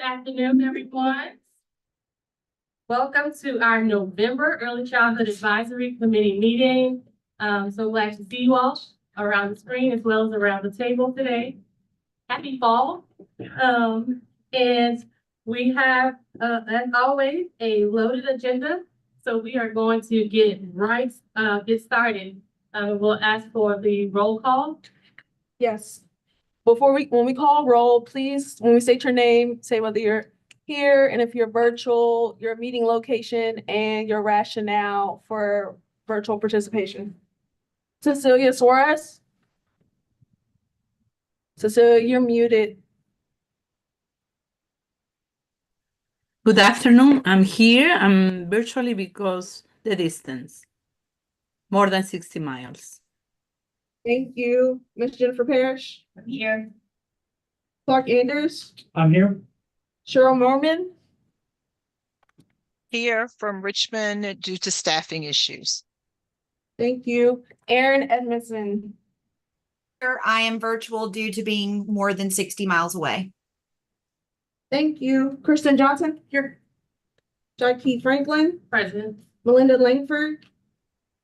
Good afternoon, everyone. Welcome to our November Early Childhood Advisory Committee meeting. So glad to see you all around the screen as well as around the table today. Happy fall. And we have, as always, a loaded agenda. So we are going to get started. We'll ask for the roll call. Yes. When we call roll, please, when we state your name, say whether you're here and if you're virtual, your meeting location and your rationale for virtual participation. Cecilia Suarez. Cecilia, you're muted. Good afternoon. I'm here. I'm virtually because the distance, more than 60 miles. Thank you. Ms. Jennifer Parrish. I'm here. Clark Anders. I'm here. Cheryl Morman. Here from Richmond due to staffing issues. Thank you. Erin Edmondson. I am virtual due to being more than 60 miles away. Thank you. Kristen Johnson. Here. Jackie Franklin. Present. Melinda Langford.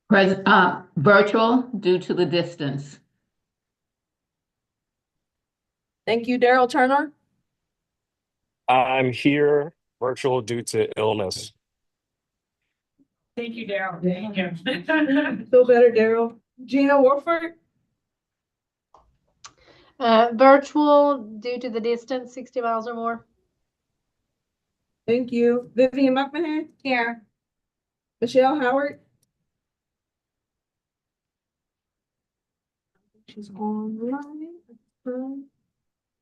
Virtual due to the distance. Thank you. Daryl Turner. I'm here virtual due to illness. Thank you, Daryl. Thank you. Feel better, Daryl. Gina Warford. Virtual due to the distance, 60 miles or more. Thank you. Vivian Buckman. Here. Michelle Howard. She's online.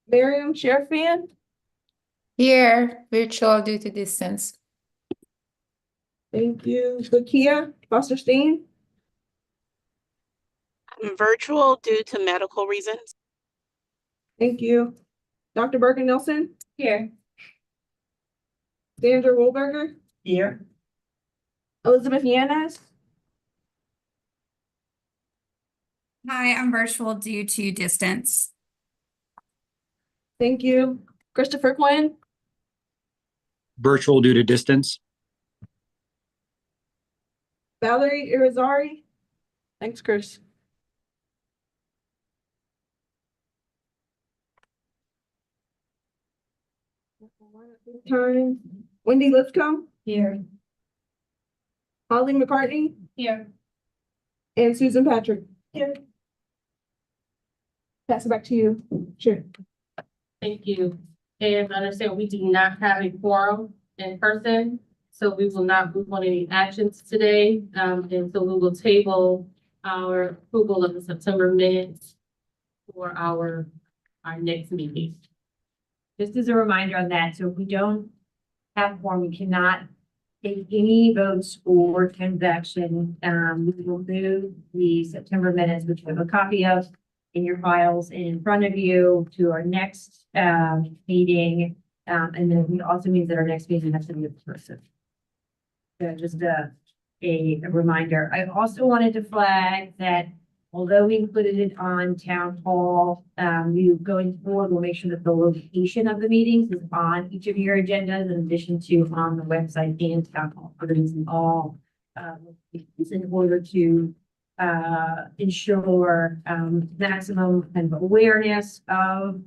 Miriam Sheriffan. Here, virtual due to distance. Thank you. Lakia Foster-Steen. I'm virtual due to medical reasons. Thank you. Dr. Bergen Nelson. Here. Sandra Wohlberger. Here. Elizabeth Yanez. Hi, I'm virtual due to distance. Thank you. Christopher Quinn. Virtual due to distance. Valerie Irizarry. Thanks, Chris. Time. Wendy Lipscomb. Here. Holly McCartney. Here. And Susan Patrick. Here. Pass it back to you. Sure. Thank you. And understand we do not have a quorum in person, so we will not move on any actions today. And so we will table our approval of the September minutes for our next meeting. Just as a reminder on that, so if we don't have quorum, we cannot take any votes or transaction. We will move the September minutes, which we have a copy of in your files in front of you, to our next meeting. And then it also means that our next meeting has to be in person. So just a reminder. I also wanted to flag that although we included it on town hall, we going forward, we'll make sure that the location of the meetings is on each of your agendas, in addition to on the website and town hall. All in order to ensure maximum kind of awareness of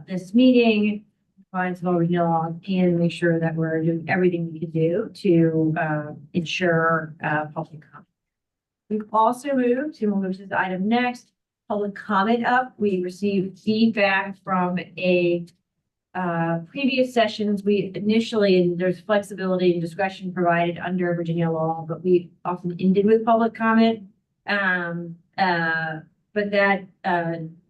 this meeting, compliance of original law, and make sure that we're doing everything we can do to ensure public comment. We've also moved to, we'll move to the item next, public comment up. We received feedback from a previous sessions. We initially, and there's flexibility and discretion provided under Virginia law, but we often ended with public comment. But that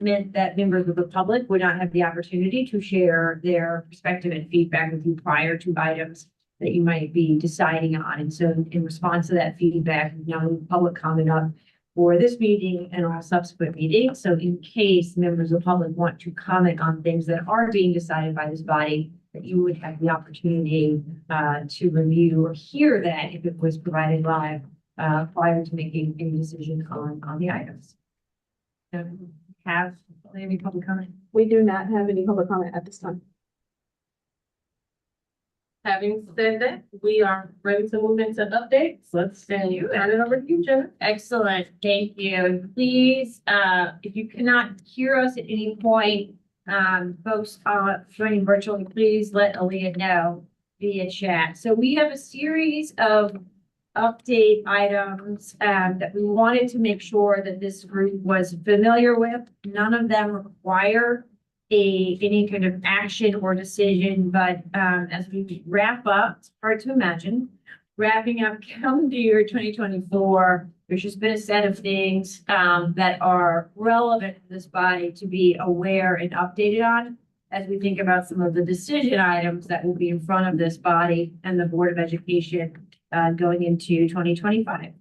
meant that members of the public would not have the opportunity to share their perspective and feedback with you prior to items that you might be deciding on. And so in response to that feedback, we've now moved public comment up for this meeting and all subsequent meetings. So in case members of the public want to comment on things that are being decided by this body, that you would have the opportunity to review or hear that if it was provided live prior to making any decision on the items. So have any public comment? We do not have any public comment at this time. Having said that, we are ready to move into updates. Let's turn it over to you, Jenna. Excellent, thank you. And please, if you cannot hear us at any point, folks joining virtually, please let Aaliyah know via chat. So we have a series of update items that we wanted to make sure that this group was familiar with. None of them require any kind of action or decision, but as we wrap up, it's hard to imagine, wrapping up calendar year 2024, there's just been a set of things that are relevant to this body to be aware and updated on as we think about some of the decision items that will be in front of this body and the Board of Education going into 2025.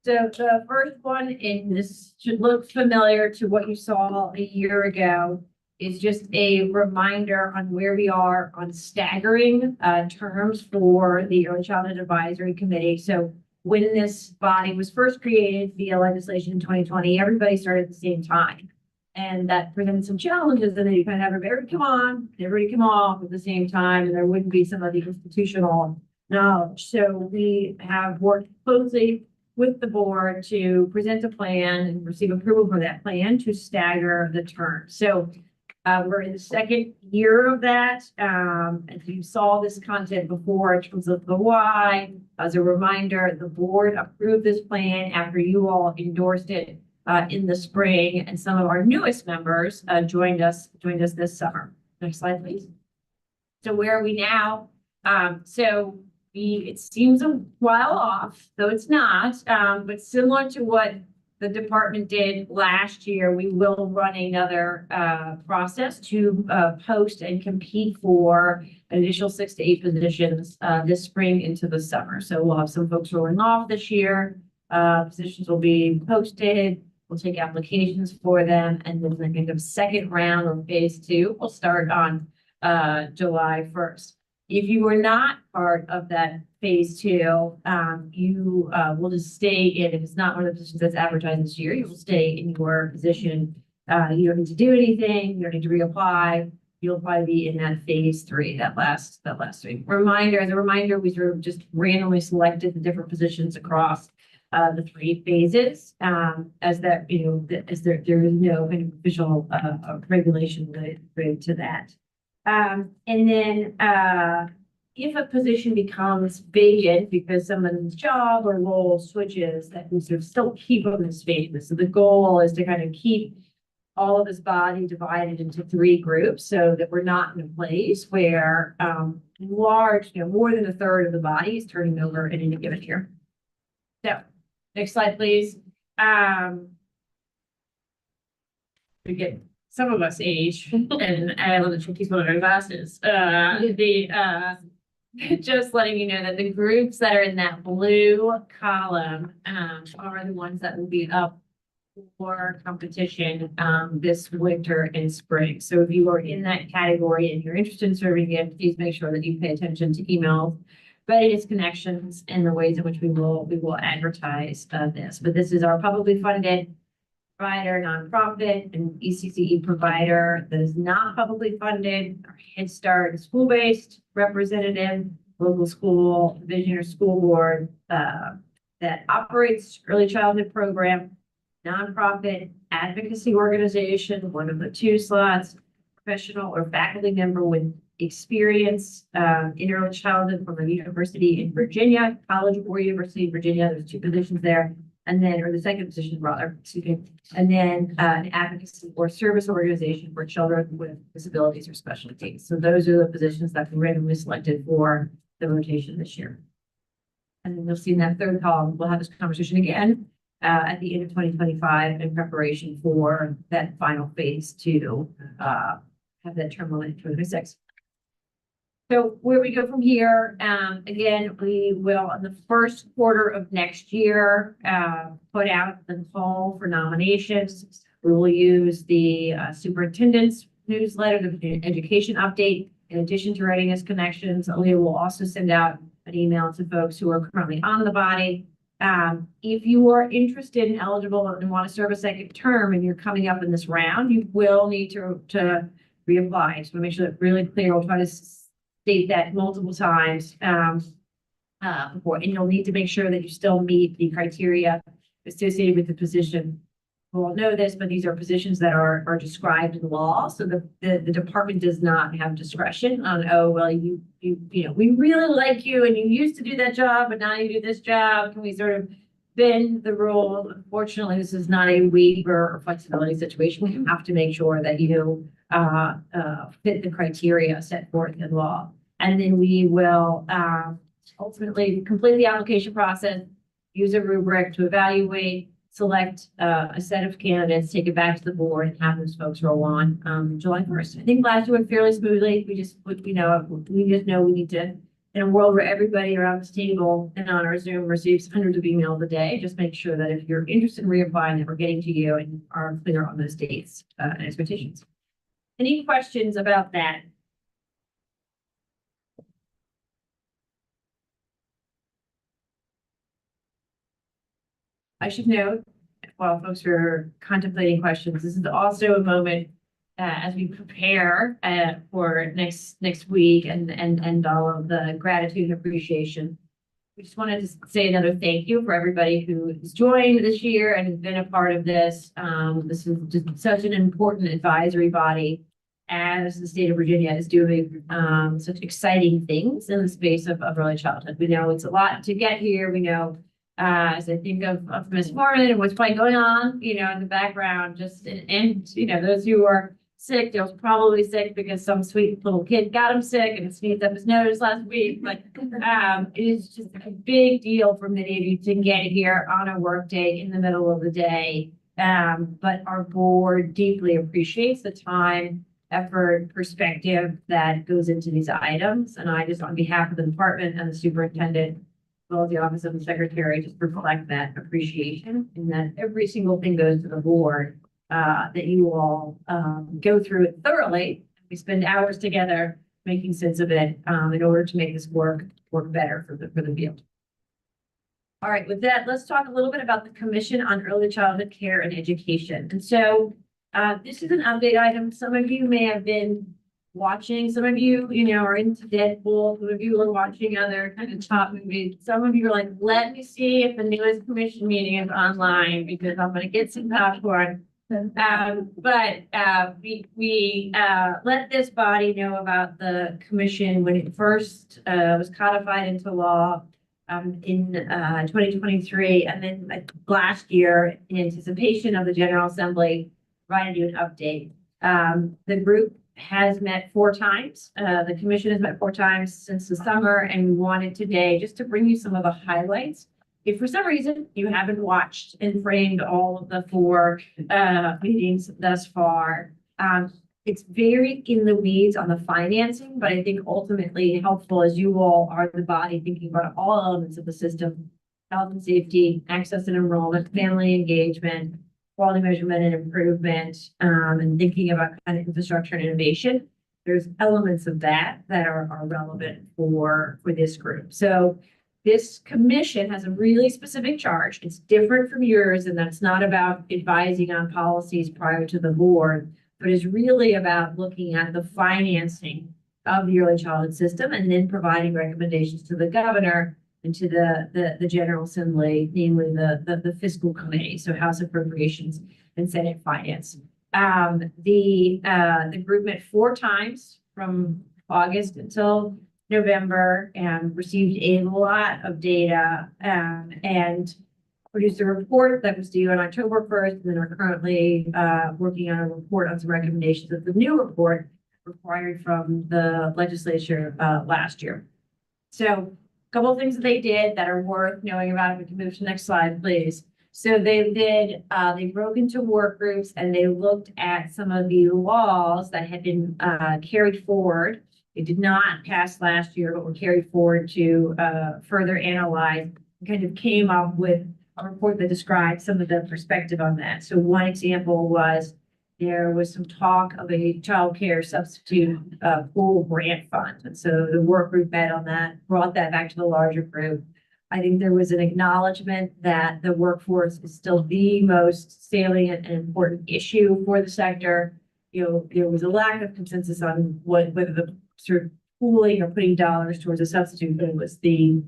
So the first one, and this should look familiar to what you saw a year ago, is just a reminder on where we are on staggering terms for the Early Childhood Advisory Committee. So when this body was first created via legislation in 2020, everybody started at the same time. And that presented some challenges, and then you kind of have everybody come off at the same time, and there wouldn't be some of the institutional knowledge. So we have worked closely with the board to present a plan and receive approval for that plan to stagger the terms. So we're in the second year of that. As you saw this content before in terms of the why, as a reminder, the board approved this plan after you all endorsed it in the spring, and some of our newest members joined us this summer. Next slide, please. So where are we now? It seems a while off, though it's not, but similar to what the department did last year, we will run another process to post and compete for an additional 6 to 8 positions this spring into the summer. So we'll have some folks rolling off this year. Positions will be posted. We'll take applications for them, and then the kind of second round of phase 2 will start on July 1st. If you were not part of that phase 2, you will just stay in. If it's not one of the positions that's advertised this year, you will stay in your position. You don't need to do anything. You don't need to reapply. You'll probably be in that phase 3, that last 3. As a reminder, we sort of just randomly selected the different positions across the 3 phases, as that, as there is no kind of official regulation related to that. And then if a position becomes vacant because someone's job or role switches, that we sort of still keep them in spaces. So the goal is to kind of keep all of this body divided into 3 groups so that we're not in a place where large, more than a third of the body is turning over in any given year. So next slide, please. We get some of us age, and I love the tricky one of our glasses. Just letting you know that the groups that are in that blue column are the ones that will be up for competition this winter and spring. So if you are in that category and you're interested in serving it, please make sure that you pay attention to emails, readiness connections, and the ways in which we will advertise this. But this is our publicly funded provider, nonprofit, and ECCE provider that is not publicly funded, our Head Start school-based representative, local school division or school board that operates early childhood program, nonprofit advocacy organization, one of the 2 slots, professional or faculty member with experience in early childhood from a university in Virginia, college or university in Virginia. There's 2 positions there. And then, or the second position rather, excuse me, and then an advocacy or service organization for children with disabilities or special needs. So those are the positions that we randomly selected for the rotation this year. And then you'll see in that 3rd column, we'll have this conversation again at the end of 2025 in preparation for that final phase to have that term limit in 2026. So where we go from here, again, we will in the first quarter of next year put out the call for nominations. We will use the superintendent's newsletter, the education update. In addition to readiness connections, Aaliyah will also send out an email to folks who are currently on the body. If you are interested and eligible and want to serve a second term and you're coming up in this round, you will need to reapply. So make sure that's really clear. We'll try to state that multiple times, before, and you'll need to make sure that you still meet the criteria associated with the position. We all know this, but these are positions that are described in law, so the department does not have discretion on, oh, well, you know, we really like you and you used to do that job, but now you do this job. Can we sort of bend the rule? Unfortunately, this is not a waiver or flexibility situation. We have to make sure that you fit the criteria set forth in law. And then we will ultimately complete the application process, use a rubric to evaluate, select a set of candidates, take it back to the board, and have those folks roll on July 1st. I think last year went fairly smoothly. We just know we need to, in a world where everybody around this table and on our Zoom receives hundreds of emails a day, just make sure that if you're interested in reapplying, that we're getting to you and are clear on those dates and expectations. Any questions about that? I should note, while folks are contemplating questions, this is also a moment as we prepare for next week and all of the gratitude and appreciation. We just wanted to say another thank you for everybody who has joined this year and has been a part of this. This is just such an important advisory body as the state of Virginia is doing such exciting things in the space of early childhood. We know it's a lot to get here. We know as I think of Miss Martin and what's probably going on, you know, in the background, just and you know, those who are sick, they're probably sick because some sweet little kid got him sick and sneezed up his nose last week. But it is just a big deal for many of you to get here on a work day in the middle of the day. But our board deeply appreciates the time, effort, perspective that goes into these items. And I just, on behalf of the department and the superintendent, as well as the office of the secretary, just reflect that appreciation and that every single thing goes to the board, that you all go through it thoroughly. We spend hours together making sense of it in order to make this work better for the field. All right, with that, let's talk a little bit about the Commission on Early Childhood Care and Education. And so this is an update item. Some of you may have been watching, some of you, you know, are into Deadpool, some of you are watching other kind of top movies. Some of you are like, let me see if the newest commission meeting is online because I'm going to get some popcorn. But we let this body know about the commission when it first was codified into law in 2023, and then last year, in anticipation of the General Assembly, provided you an update. The group has met 4 times. The commission has met 4 times since the summer, and we wanted today just to bring you some of the highlights. If for some reason you haven't watched and framed all of the 4 meetings thus far, it's very in the weeds on the financing, but I think ultimately helpful as you all are the body thinking about all elements of the system: health and safety, access and enrollment, family engagement, quality measurement and improvement, and thinking about kind of infrastructure and innovation. There's elements of that are relevant for this group. So this commission has a really specific charge. It's different from yours, and that's not about advising on policies prior to the board, but is really about looking at the financing of the early childhood system and then providing recommendations to the governor and to the General Assembly, namely the fiscal committee, so House Appropriations and Senate Finance. The group met 4 times from August until November and received a lot of data and produced a report that was due on October 1st, and then are currently working on a report on some recommendations of the new report required from the legislature last year. So a couple of things that they did that are worth knowing about. If we can move to the next slide, please. So they broke into work groups and they looked at some of the laws that had been carried forward. It did not pass last year, but were carried forward to further analyze, and kind of came up with a report that described some of the perspective on that. So one example was there was some talk of a child care substitute pool grant fund. And so the work group met on that, brought that back to the larger group. I think there was an acknowledgement that the workforce is still the most salient and important issue for the sector. You know, there was a lack of consensus on whether the sort of pooling or putting dollars towards a substitute, but it was the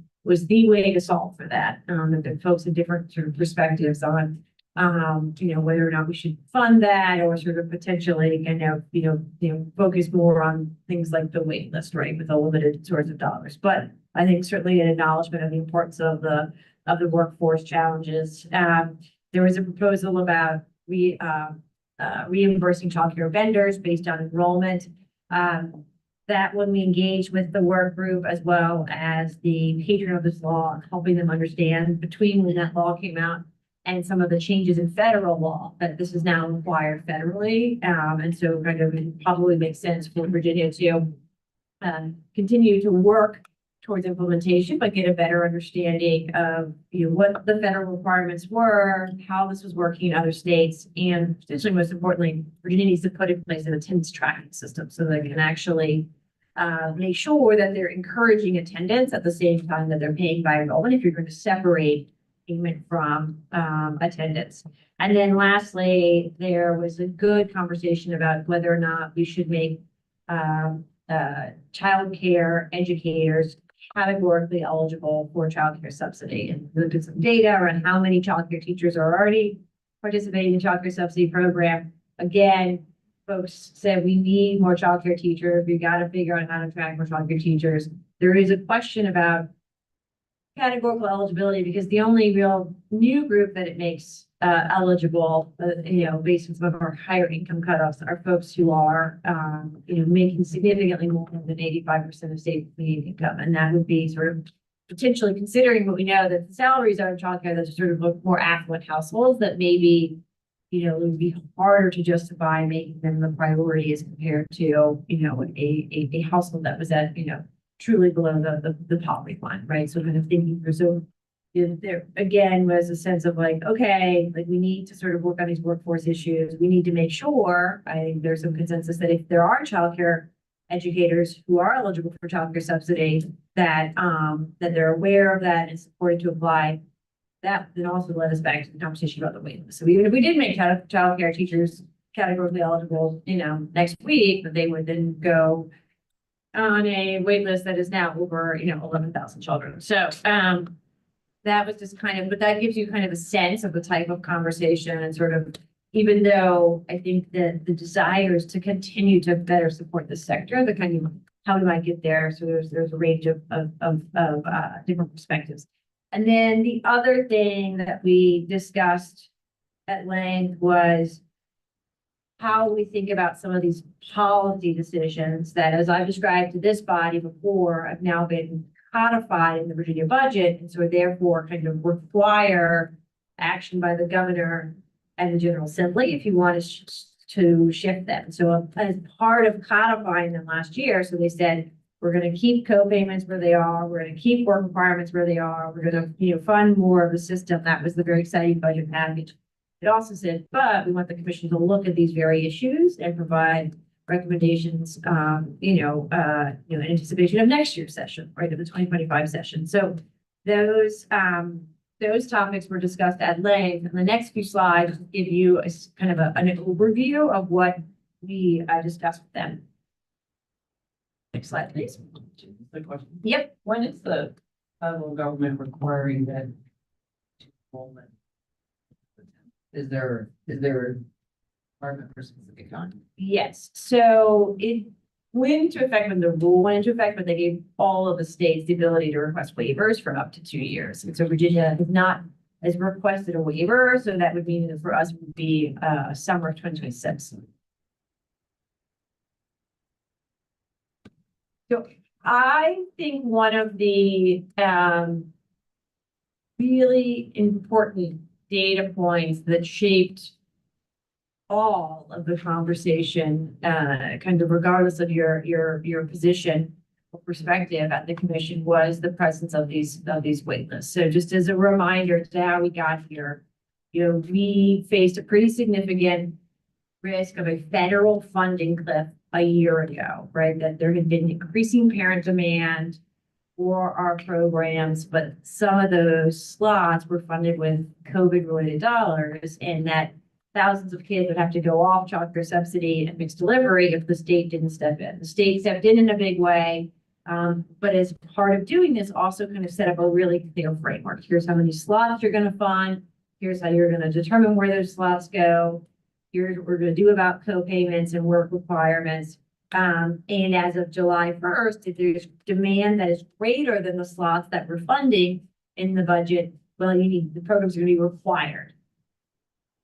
way to solve for that. And the folks had different sort of perspectives on, whether or not we should fund that or sort of potentially, focus more on things like the wait list, right, with a limited source of dollars. But I think certainly an acknowledgement of the importance of the workforce challenges. There was a proposal about reimbursing childcare vendors based on enrollment. That when we engaged with the work group as well as the patron of this law, helping them understand between when that law came out and some of the changes in federal law, that this is now required federally. And so kind of it probably makes sense for Virginia to continue to work towards implementation, but get a better understanding of what the federal requirements were, how this was working in other states, and potentially most importantly, Virginia needs to put in place an attendance tracking system so they can actually make sure that they're encouraging attendance at the same time that they're paying by enrollment if you're going to separate payment from attendance. And then lastly, there was a good conversation about whether or not we should make childcare educators categorically eligible for childcare subsidy, and looked at some data around how many childcare teachers are already participating in the childcare subsidy program. Again, folks said we need more childcare teachers. We got to figure out how to attract more childcare teachers. There is a question about categorical eligibility because the only real new group that it makes eligible, based on some of our higher income cutoffs, are folks who are, making significantly more than 85% of state median income, and that would be sort of potentially considering what we know that the salaries are in childcare that are sort of more affluent households that maybe, it would be harder to justify making them the priority as compared to, a household that was at, truly below the poverty line, right? So kind of thinking through, so there again was a sense of like, okay, like we need to sort of work on these workforce issues. We need to make sure, I think there's some consensus that if there are childcare educators who are eligible for childcare subsidy, that they're aware of that and supported to apply. That then also led us back to the conversation about the wait list. So even if we did make childcare teachers categorically eligible, next week, that they would then go on a wait list that is now over, 11,000 children. So that was just kind of, but that gives you kind of a sense of the type of conversation and sort of, even though I think that the desire is to continue to better support the sector, the kind of how we might get there. So there's a range of different perspectives. And then the other thing that we discussed at length was how we think about some of these policy decisions that, as I've described to this body before, have now been codified in the Virginia budget, and so therefore kind of require action by the governor and the General Assembly if you want to shift them. So as part of codifying them last year, so they said, we're going to keep co-payments where they are. We're going to keep work requirements where they are. We're going to, fund more of the system. That was the very exciting budget package. It also said, but we want the commission to look at these very issues and provide recommendations, in anticipation of next year's session, right, of the 2025 session. So those topics were discussed at length. And the next few slides give you a kind of an overview of what we discussed with them. Next slide, please. Good question. Yep. When is the federal government requiring that enrollment? Is there a requirement for specific time? Yes. So it went into effect when the rule went into effect, but they gave all of the states the ability to request waivers for up to 2 years. And so Virginia has requested a waiver. So that would mean that for us it would be summer of 2026. So I think one of the really important data points that shaped all of the conversation, kind of regardless of your position or perspective at the commission, was the presence of these wait lists. So just as a reminder to how we got here, we faced a pretty significant risk of a federal funding cliff a year ago, right? That there had been increasing parent demand for our programs, but some of those slots were funded with COVID-related dollars, and that thousands of kids would have to go off childcare subsidy and mixed delivery if the state didn't step in. The state stepped in a big way. But as part of doing this, also kind of set up a really clear framework. Here's how many slots you're gonna fund. Here's how you're gonna determine where those slots go. Here's what we're gonna do about co-payments and work requirements. And as of July 1st, if there's demand that is greater than the slots that we're funding in the budget, well, the programs are gonna be required.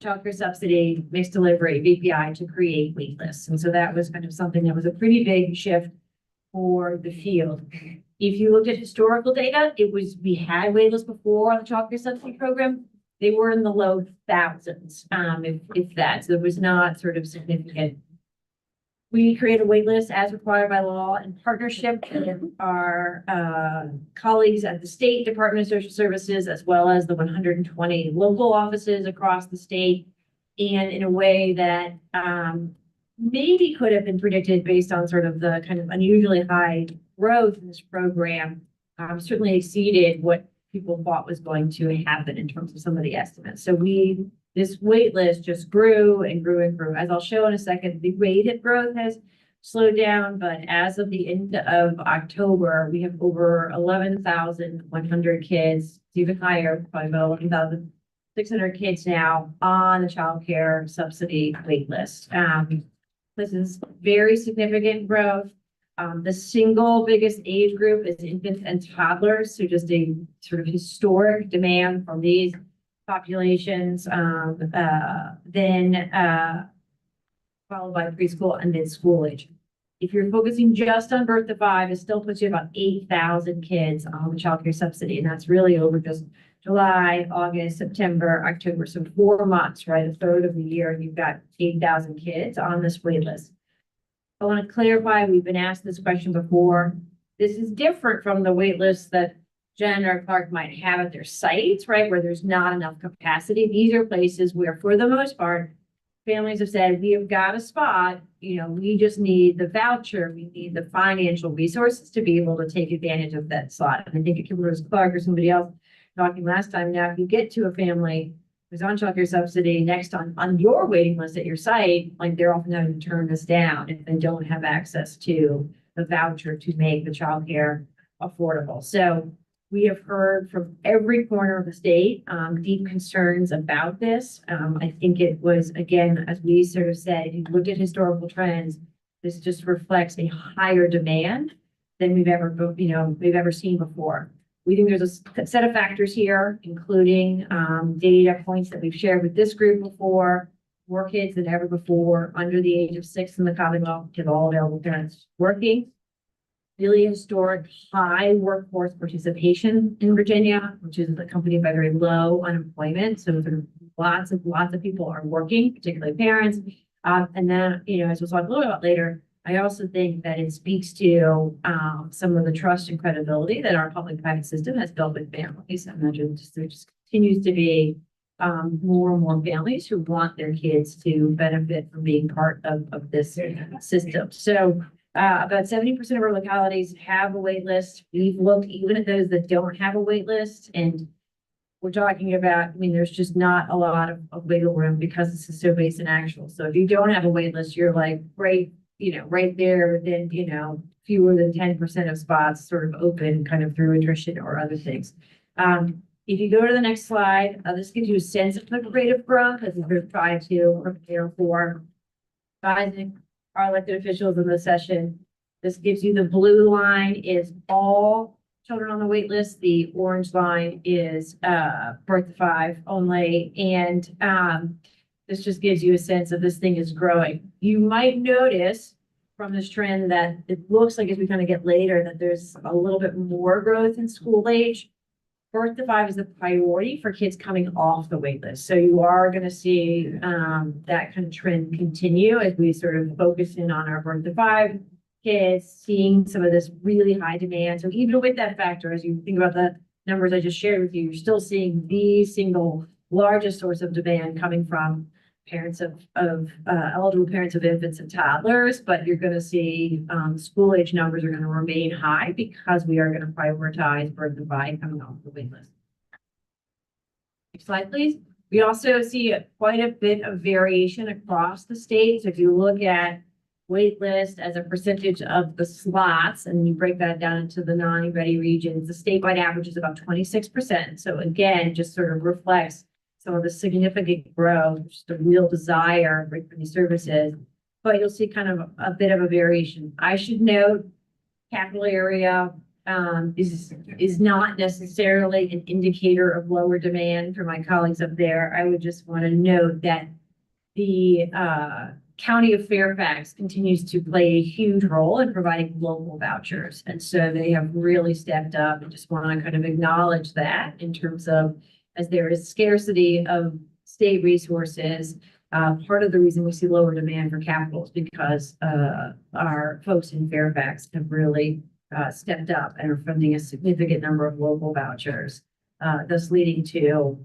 Childcare subsidy, mixed delivery, VPI to create wait lists. And so that was kind of something that was a pretty big shift for the field. If you looked at historical data, we had wait lists before on the childcare subsidy program. They were in the low thousands, if that. So it was not sort of significant. We create a wait list as required by law in partnership with our colleagues at the State Department of Social Services, as well as the 120 local offices across the state, and in a way that maybe could have been predicted based on sort of the kind of unusually high growth in this program, certainly exceeded what people thought was going to happen in terms of some of the estimates. So this wait list just grew and grew and grew. As I'll show in a second, the rate of growth has slowed down, but as of the end of October, we have over 11,100 kids, even higher, probably about 11,600 kids now on the child care subsidy wait list. This is very significant growth. The single biggest age group is infants and toddlers, so just a sort of historic demand from these populations, then followed by preschool and then school age. If you're focusing just on birth to 5, it still puts you about 8,000 kids on the child care subsidy, and that's really over just July, August, September, October, so 4 months, right? A third of the year, you've got 8,000 kids on this wait list. I want to clarify, we've been asked this question before. This is different from the wait list that Jen or Clark might have at their sites, right, where there's not enough capacity. These are places where, for the most part, families have said, we have got a spot, we just need the voucher, we need the financial resources to be able to take advantage of that slot. And I think it was Clark or somebody else talking last time. Now, if you get to a family who's on childcare subsidy next on your waiting list at your site, like they're often having to turn this down if they don't have access to the voucher to make the childcare affordable. So we have heard from every corner of the state, deep concerns about this. I think it was, again, as we sort of said, if you looked at historical trends, this just reflects a higher demand than we've ever seen before. We think there's a set of factors here, including data points that we've shared with this group before, more kids than ever before under the age of 6 in the Commonwealth, with all available parents working. Really historic high workforce participation in Virginia, which is accompanied by very low unemployment. So lots of people are working, particularly parents. And then, as we'll talk a little bit about later, I also think that it speaks to some of the trust and credibility that our public-private system has built with families. I imagine there just continues to be more and more families who want their kids to benefit from being part of this system. So about 70% of our localities have a wait list. We've looked even at those that don't have a wait list, and we're talking about, there's just not a lot of wiggle room because this is so based in actual. So if you don't have a wait list, you're like right there within, fewer than 10% of spots sort of open kind of through attrition or other things. If you go to the next slide, this gives you a sense of the rate of growth as we're trying to prepare for advising our elected officials in this session. This gives you the blue line is all children on the wait list. The orange line is birth to 5 only. And this just gives you a sense of this thing is growing. You might notice from this trend that it looks like as we kind of get later that there's a little bit more growth in school age. Birth to 5 is the priority for kids coming off the wait list. So you are going to see that kind of trend continue as we sort of focus in on our birth to 5 kids, seeing some of this really high demand. So even with that factor, as you think about the numbers I just shared with you, you're still seeing the single largest source of demand coming from parents of eligible parents of infants and toddlers, but you're going to see school age numbers are going to remain high because we are going to prioritize birth to 5 coming off the wait list. Next slide, please. We also see quite a bit of variation across the state. So if you look at wait list as a percentage of the slots, and you break that down into the non-ready regions, the statewide average is about 26%. So again, just sort of reflects some of the significant growth, just a real desire for these services. But you'll see kind of a bit of a variation. I should note, capital area is not necessarily an indicator of lower demand for my colleagues up there. I would just want to note that the County of Fairfax continues to play a huge role in providing local vouchers. And so they have really stepped up, and just want to kind of acknowledge that in terms of, as there is scarcity of state resources, part of the reason we see lower demand for capital is because our folks in Fairfax have really stepped up and are funding a significant number of local vouchers. Thus leading to,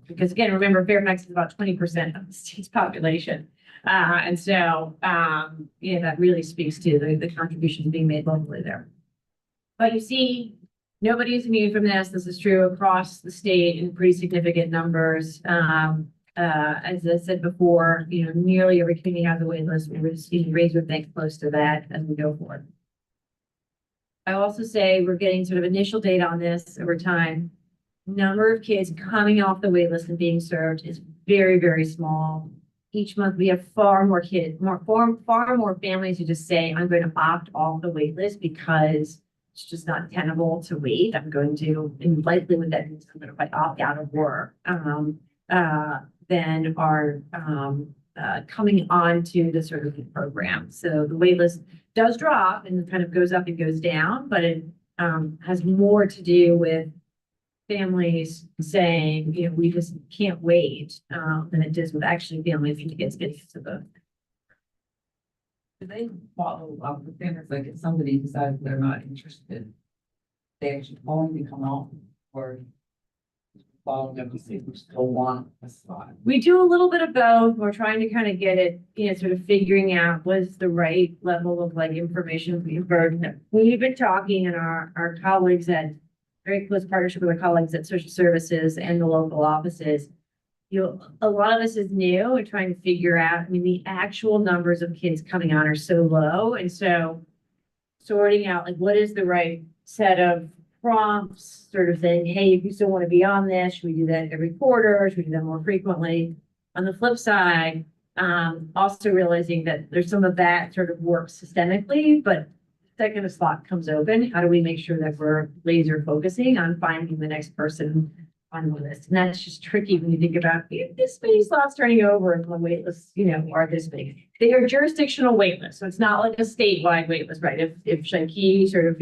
because again, remember, Fairfax is about 20% of the state's population. And so, that really speaks to the contributions being made locally there. But you see, nobody is immune from this. This is true across the state in pretty significant numbers. As I said before, nearly every community has a wait list. We're just raise with things close to that as we go forward. I also say we're getting sort of initial data on this over time. Number of kids coming off the wait list and being served is very, very small. Each month we have far more kids, far more families who just say, I'm going to opt off the wait list because it's just not tenable to wait. I'm going to, and likely what that means, I'm going to opt out of work. Then are coming on to the certificate program. So the wait list does drop and kind of goes up and goes down, but it has more to do with families saying, we just can't wait, than it does with actually families who get getting into the. Do they follow up with parents? Like if somebody decides they're not interested, they actually only come off, or follow them to see who still want a slot? We do a little bit of both. We're trying to kind of get it, sort of figuring out what's the right level of information we've heard. We've been talking, and our colleagues at very close partnership with our colleagues at social services and the local offices. A lot of this is new. We're trying to figure out, the actual numbers of kids coming on are so low. And so sorting out what is the right set of prompts, sort of saying, hey, if you still want to be on this, should we do that every quarter? Should we do that more frequently? On the flip side, also realizing that there's some of that sort of work systemically, but second a slot comes open, how do we make sure that we're laser focusing on finding the next person on the list? And that's just tricky when you think about this many slots turning over and the wait lists, are this big. They are jurisdictional wait lists, so it's not like a statewide wait list, right? If Shankee sort of,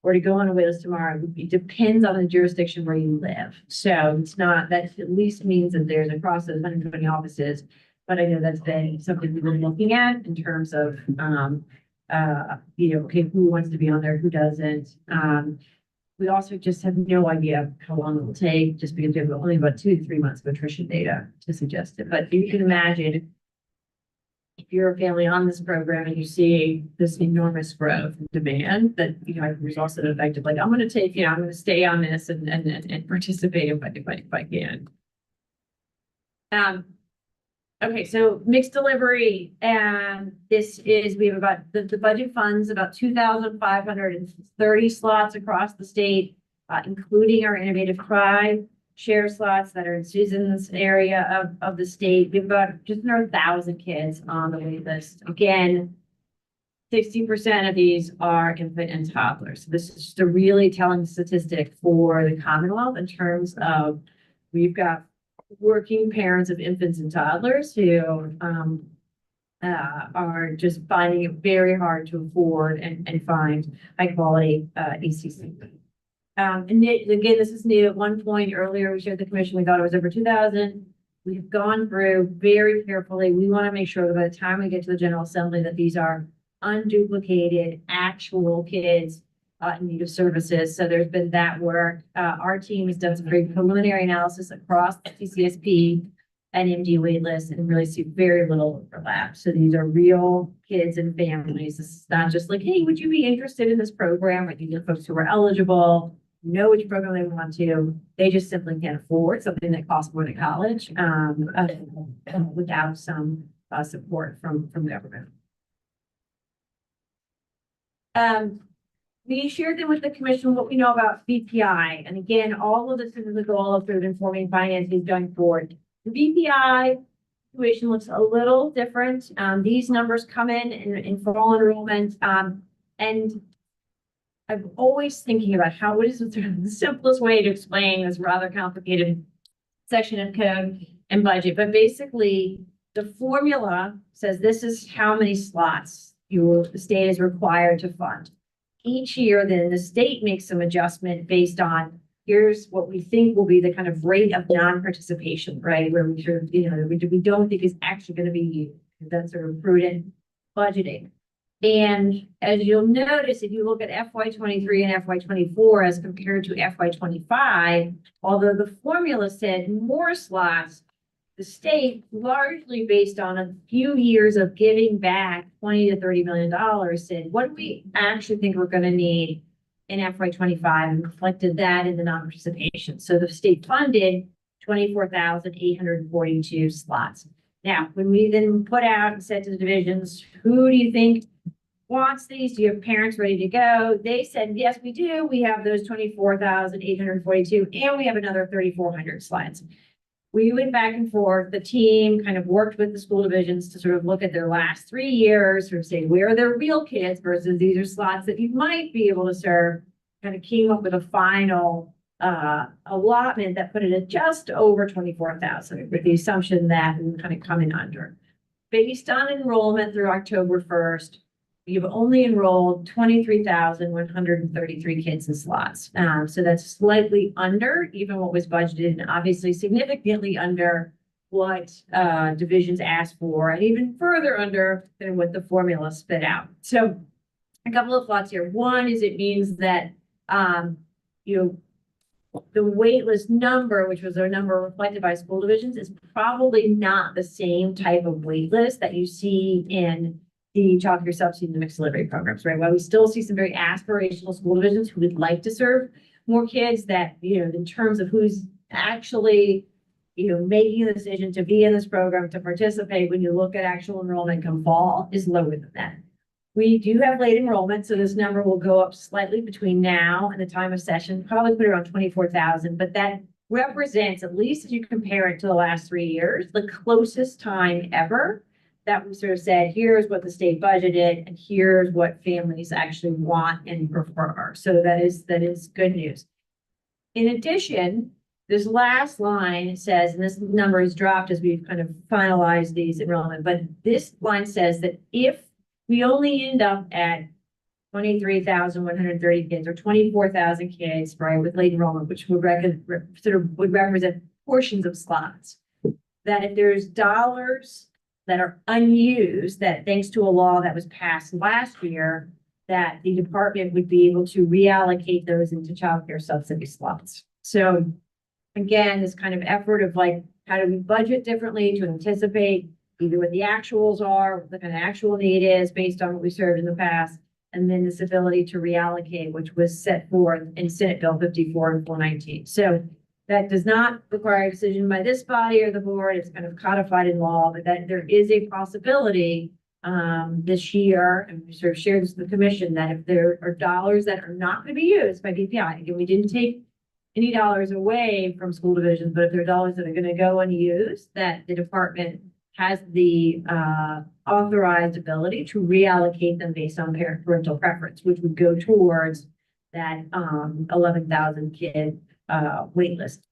were to go on a wait list tomorrow, it depends on the jurisdiction where you live. So it's not, that at least means that there's across those 120 offices, but I know that's been something we've been looking at in terms of, okay, who wants to be on there, who doesn't. We also just have no idea how long it will take, just because we have only about 2 to 3 months of attrition data to suggest it. But you can imagine if you're a family on this program and you see this enormous growth in demand, that there's also an effect of I'm going to I'm going to stay on this and participate if I can. Okay, so mixed delivery, and we have about the budget funds about 2,530 slots across the state, including our innovative tribe share slots that are in Susan's area of the state. We have about just under 1,000 kids on the wait list. Again, 60% of these are infant and toddlers. So this is just a really telling statistic for the Commonwealth in terms of we've got working parents of infants and toddlers who are just finding it very hard to afford and find high quality ECC. And again, this is new. At one point earlier, we shared the commission, we thought it was over 2,000. We've gone through very carefully. We want to make sure that by the time we get to the General Assembly that these are unduplicated, actual kids in need of services. So there's been that work. Our team has done some very preliminary analysis across the CCSP and MD wait lists and really see very little overlap. So these are real kids and families. This is not just hey, would you be interested in this program? These are folks who are eligible, know which program they want to. They just simply can't afford something that costs more than college without some support from government. We shared them with the commission what we know about BPI. And again, all of this is the goal of sort of informing finances going forward. The BPI situation looks a little different. These numbers come in fall enrollment. And I'm always thinking about what is the simplest way to explain this rather complicated section of code and budget. But basically, the formula says this is how many slots the state is required to fund. Each year, then the state makes some adjustment based on here's what we think will be the kind of rate of non-participation, right? Where we sort of, we don't think is actually going to be used. That's sort of prudent budgeting. And as you'll notice, if you look at FY23 and FY24 as compared to FY25, although the formula said more slots, the state, largely based on a few years of giving back $20 to $30 million, said, what do we actually think we're going to need in FY25, and reflected that in the non-participation. So the state funded 24,842 slots. Now, when we then put out and said to the divisions, who do you think wants these? Do you have parents ready to go? They said, yes, we do. We have those 24,842, and we have another 3,400 slots. We went back and forth. The team kind of worked with the school divisions to sort of look at their last 3 years, sort of say, where are their real kids versus these are slots that you might be able to serve, kind of came up with a final allotment that put it at just over 24,000 with the assumption that we would kind of come in under. Based on enrollment through October 1st, you've only enrolled 23,133 kids in slots. So that's slightly under even what was budgeted, and obviously significantly under what divisions asked for, and even further under than what the formula spit out. So a couple of thoughts here. One is it means that, the waitlist number, which was our number reflected by school divisions, is probably not the same type of waitlist that you see in the childcare subsidy and the mixed delivery programs, right? While we still see some very aspirational school divisions who would like to serve more kids, that, in terms of who's actually, making the decision to be in this program, to participate, when you look at actual enrollment come fall, is lower than that. We do have late enrollment, so this number will go up slightly between now and the time of session, probably put around 24,000, but that represents, at least if you compare it to the last 3 years, the closest time ever that we sort of said, here's what the state budgeted, and here's what families actually want and prefer. So that is good news. In addition, this last line says, and this number is dropped as we've kind of finalized these enrollment, but this line says that if we only end up at 23,130 kids or 24,000 kids, right, with late enrollment, which would represent portions of slots, that if there's dollars that are unused, that thanks to a law that was passed last year, that the department would be able to reallocate those into childcare subsidy slots. So again, this kind of effort of how do we budget differently to anticipate either what the actuals are, what the kind of actual need is based on what we served in the past, and then this ability to reallocate, which was set forth in Senate Bill 54 and 419. So that does not require a decision by this body or the board. It's kind of codified in law, but that there is a possibility this year, and we sort of shared this with the commission, that if there are dollars that are not going to be used by BPI, again, we didn't take any dollars away from school divisions, but if there are dollars that are going to go unused, that the department has the authorized ability to reallocate them based on parental preference, which would go towards that 11,000 kid wait list.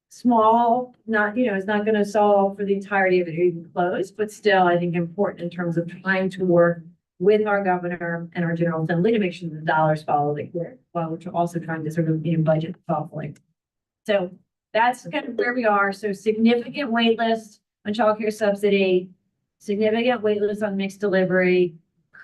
Small, it's not going to solve for the entirety of it even close, but still, I think important in terms of trying to work with our governor and our general assembly to make sure the dollars follow the clear, while we're also trying to sort of budget thoughtfully. So that's kind of where we are. So significant wait list on childcare subsidy, significant wait list on mixed delivery,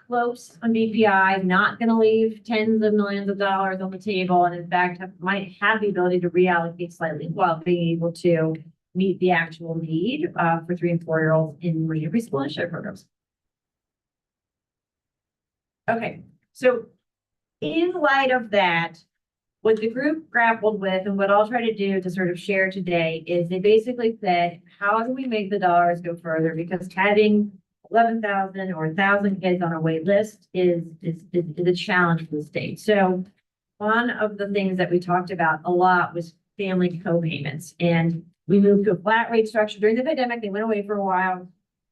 close on BPI, not going to leave tens of millions of dollars on the table, and in fact might have the ability to reallocate slightly while being able to meet the actual need for 3 and 4-year-olds in reading preschool and share programs. Okay, so in light of that, what the group grappled with and what I'll try to do to sort of share today is they basically said, how do we make the dollars go further? Because having 11,000 or 1,000 kids on a wait list is a challenge for the state. So one of the things that we talked about a lot was family co-payments. And we moved to a flat rate structure during the pandemic. They went away for a while.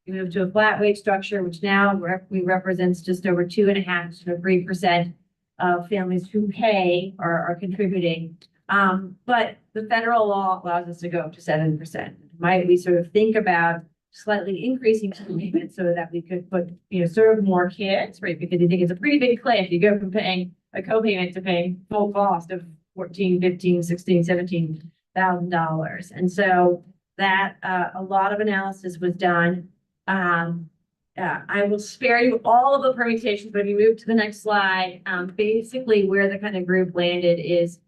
We moved to a flat rate structure, which now represents just over 2.5% to 3% of families who pay or are contributing. But the federal law allows us to go up to 7%. Might we sort of think about slightly increasing payments so that we could put, serve more kids, right? Because I think it's a pretty big cliff. You go from paying a co-payment to paying full cost of $14, $15, $16, $17,000. And so that a lot of analysis was done. I will spare you all of the permutations, but if you move to the next slide, basically where the kind of group landed is,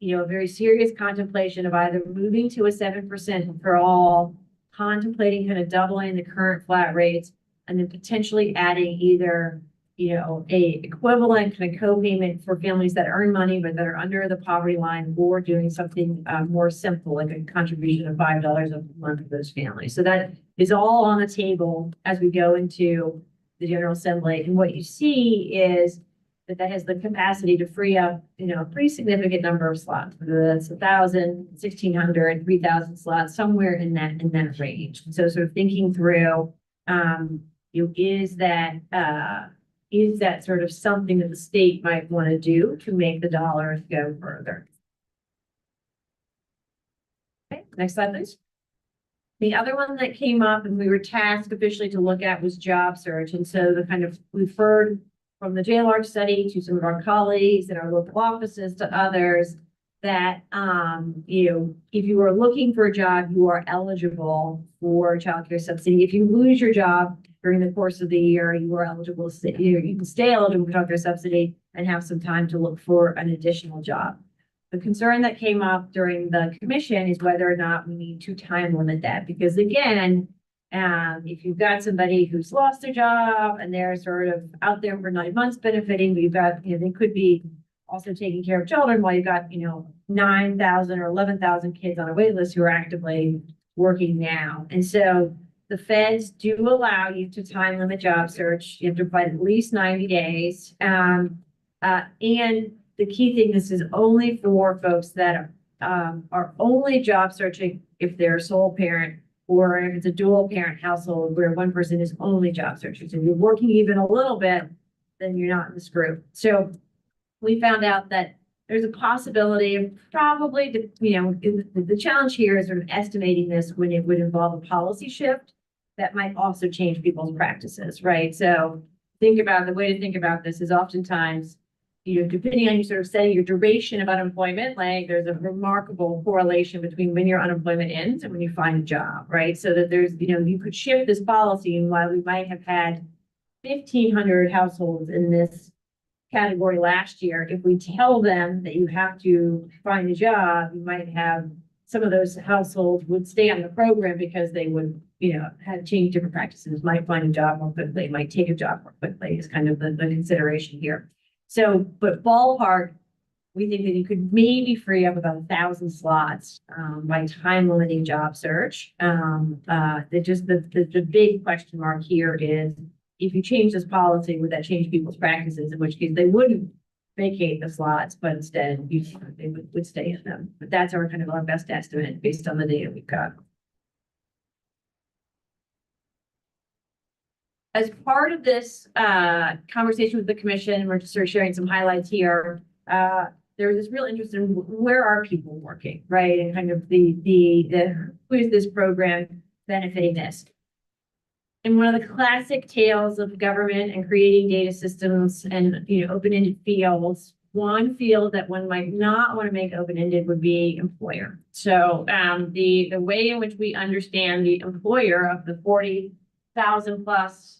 a very serious contemplation of either moving to a 7% for all, contemplating kind of doubling the current flat rates, and then potentially adding either, a equivalent kind of co-payment for families that earn money but that are under the poverty line, or doing something more simple, like a contribution of $5 a month for those families. So that is all on the table as we go into the General Assembly. And what you see is that has the capacity to free up, a pretty significant number of slots, whether that's 1,000, 1,600, 3,000 slots, somewhere in that range. And so sort of thinking through, is that sort of something that the state might want to do to make the dollars go further? Okay, next slide, please. The other one that came up and we were tasked officially to look at was job search. And so we've heard from the JLARC study to some of our colleagues in our local offices to others that, if you are looking for a job, you are eligible for child care subsidy. If you lose your job during the course of the year, you are eligible to you can stay eligible for child care subsidy and have some time to look for an additional job. The concern that came up during the commission is whether or not we need to time limit that, because again, if you've got somebody who's lost their job and they're sort of out there for 9 months benefiting, but you've got, they could be also taking care of children while you've got, 9,000 or 11,000 kids on a wait list who are actively working now. And so the feds do allow you to time limit job search. You have to provide at least 90 days. And the key thing, this is only for folks that are only job searching if they're a sole parent, or if it's a dual parent household where one person is only job searching. So if you're working even a little bit, then you're not in this group. So we found out that there's a possibility of probably, the challenge here is sort of estimating this when it would involve a policy shift that might also change people's practices, right? So the way to think about this is oftentimes, depending on you sort of setting your duration of unemployment, like there's a remarkable correlation between when your unemployment ends and when you find a job, right? So that there's, you could shift this policy, and while we might have had 1,500 households in this category last year, if we tell them that you have to find a job, you might have some of those households would stay on the program because they would, have changed different practices, might find a job more quickly, might take a job more quickly is kind of the consideration here. So, but ballpark, we think that you could maybe free up about 1,000 slots by time limiting job search. The big question mark here is, if you change this policy, would that change people's practices? In which case, they wouldn't vacate the slots, but instead, they would stay in them. But that's our best estimate based on the data we've got. As part of this conversation with the commission, we're just sort of sharing some highlights here. There was this real interest in where are people working, right? And kind of who is this program benefiting this? And one of the classic tales of government and creating data systems and open-ended fields, one field that one might not want to make open-ended would be employer. So the way in which we understand the employer of the 40,000 plus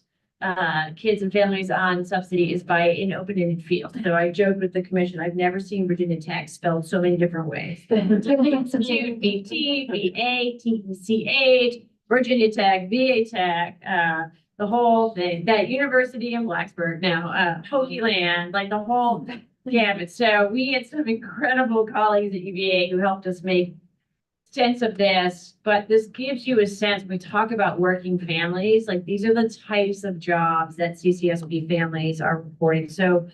kids and families on subsidy is by an open-ended field. So I joked with the commission, I've never seen Virginia Tech spelled so many different ways. Institute, VT, VA, TECH, Virginia Tech, VA Tech, the whole thing, that university in Blacksburg now, Hokie Land, like the whole gamut. So we had some incredible colleagues at UVA who helped us make sense of this, but this gives you a sense, when we talk about working families, like these are the types of jobs that CCSB families are reporting. So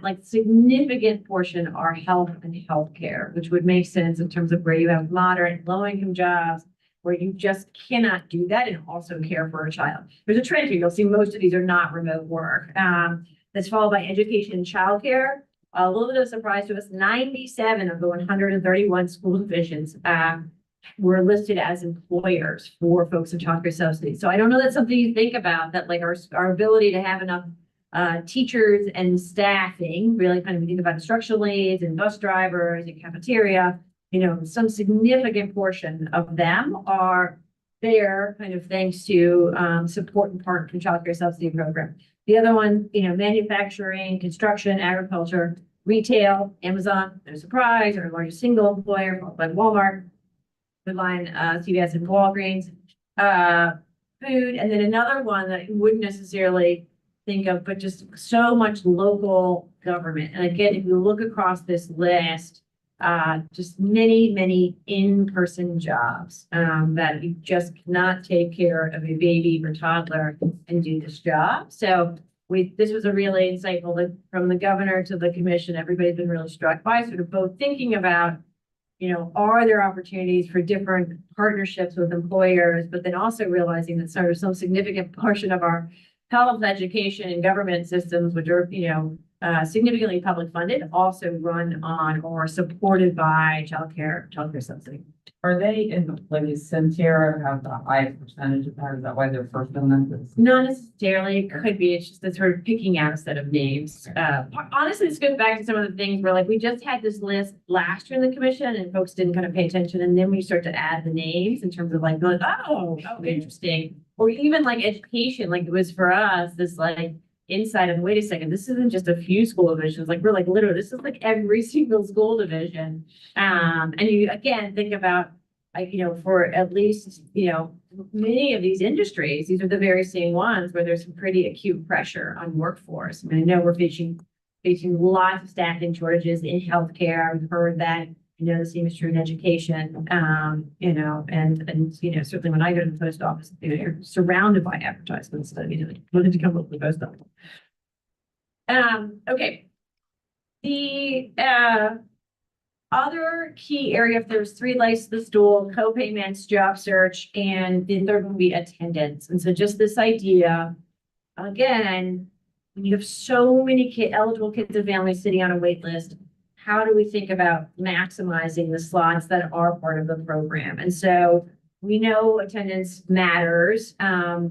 like significant portion are health and healthcare, which would make sense in terms of where you have moderate, low-income jobs, where you just cannot do that and also care for a child. There's a trend here. You'll see most of these are not remote work. That's followed by education and childcare. A little bit of a surprise to us, 97 of the 131 school divisions were listed as employers for folks in childcare subsidies. So I don't know that's something you think about, that like our ability to have enough teachers and staffing, really kind of think about instructional aides and bus drivers and cafeteria, some significant portion of them are there kind of thanks to support and part from childcare subsidy program. The other one, manufacturing, construction, agriculture, retail, Amazon, no surprise, our largest single employer, followed by Walmart, Foodline, CVS and Walgreens, food, and then another one that you wouldn't necessarily think of, but just so much local government. And again, if you look across this list, just many, many in-person jobs that you just cannot take care of a baby or toddler and do this job. So this was a really insightful, from the governor to the commission, everybody's been really struck by sort of both thinking about, are there opportunities for different partnerships with employers, but then also realizing that sort of some significant portion of our health, education, and government systems, which are, significantly public funded, also run on or are supported by childcare subsidy. Are they in the place, Centera have the highest percentage of that? Is that why they're first on this? Not necessarily. It could be. It's just that sort of picking out a set of names. Honestly, this goes back to some of the things where like we just had this list last year in the commission and folks didn't kind of pay attention. And then we start to add the names in terms of like going, oh, interesting. Or even like education, like it was for us, this like insight of, wait a second, this isn't just a few school divisions. Like we're like literally, this is like every single school division. And you again think about, for at least, many of these industries, these are the very same ones where there's some pretty acute pressure on workforce. I mean, I know we're facing lots of staffing shortages in healthcare. We've heard that, the same is true in education, and certainly when I go to the post office, you're surrounded by advertisements that, wanted to come up with the post office. Okay. The other key area, if there's three legs to the stool: co-payments, job search, and the third one would be attendance. And so just this idea, again, when you have so many eligible kids and families sitting on a wait list, how do we think about maximizing the slots that are part of the program? And so we know attendance matters.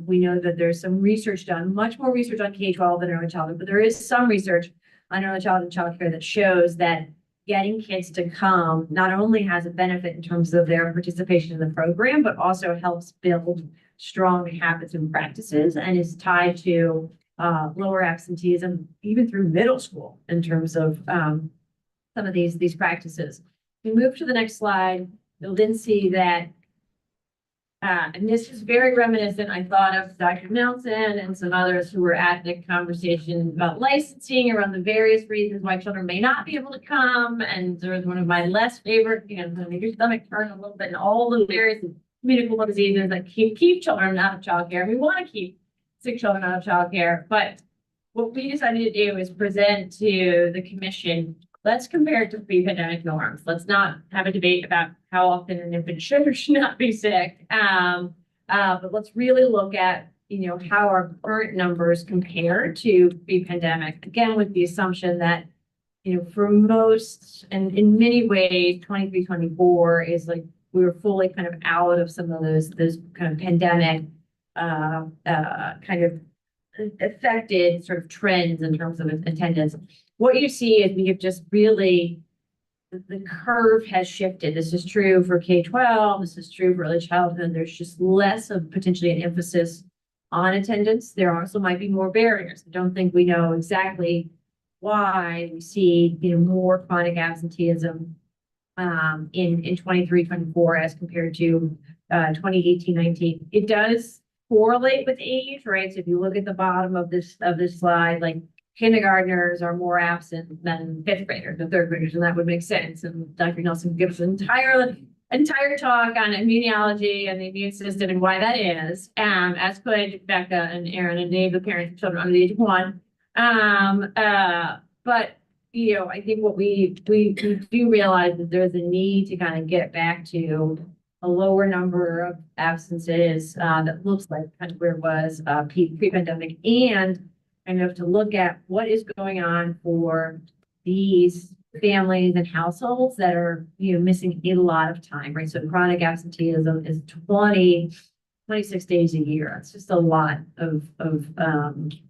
We know that there's some research done, much more research on K-12 than early childhood, but there is some research on early childhood and child care that shows that getting kids to come not only has a benefit in terms of their participation in the program, but also helps build strong habits and practices and is tied to lower absenteeism, even through middle school in terms of some of these practices. We move to the next slide. You'll then see that, and this is very reminiscent, I thought, of Dr. Nelson and some others who were at the conversation about licensing around the various reasons why children may not be able to come. And there was one of my less favorite, make your stomach turn a little bit, and all the various communicable diseases that keep children out of childcare. We want to keep sick children out of childcare, but what we decided to do is present to the commission, let's compare it to pre-pandemic norms. Let's not have a debate about how often an infant should or should not be sick. But let's really look at, how our current numbers compare to pre-pandemic. Again, with the assumption that, for most, and in many ways, 23, 24 is like, we were fully kind of out of some of those kind of pandemic kind of affected sort of trends in terms of attendance. What you see is we have just really, the curve has shifted. This is true for K-12. This is true for early childhood. There's just less of potentially an emphasis on attendance. There also might be more barriers. I don't think we know exactly why we see, more chronic absenteeism in 23, 24 as compared to 2018, 19. It does correlate with age, right? So if you look at the bottom of this slide, like kindergartners are more absent than fifth graders and third graders, and that would make sense. And Dr. Nelson gives an entire entire talk on immunology and the immune system and why that is, as could Becca and Aaron and Dave, the parents of children under the age of 1. But you know, I think what we do realize that there's a need to kind of get back to a lower number of absences that looks like kind of where it was pre-pandemic, and kind of to look at what is going on for these families and households that are, you know, missing a lot of time, right? So chronic absenteeism is 26 days a year. It's just a lot of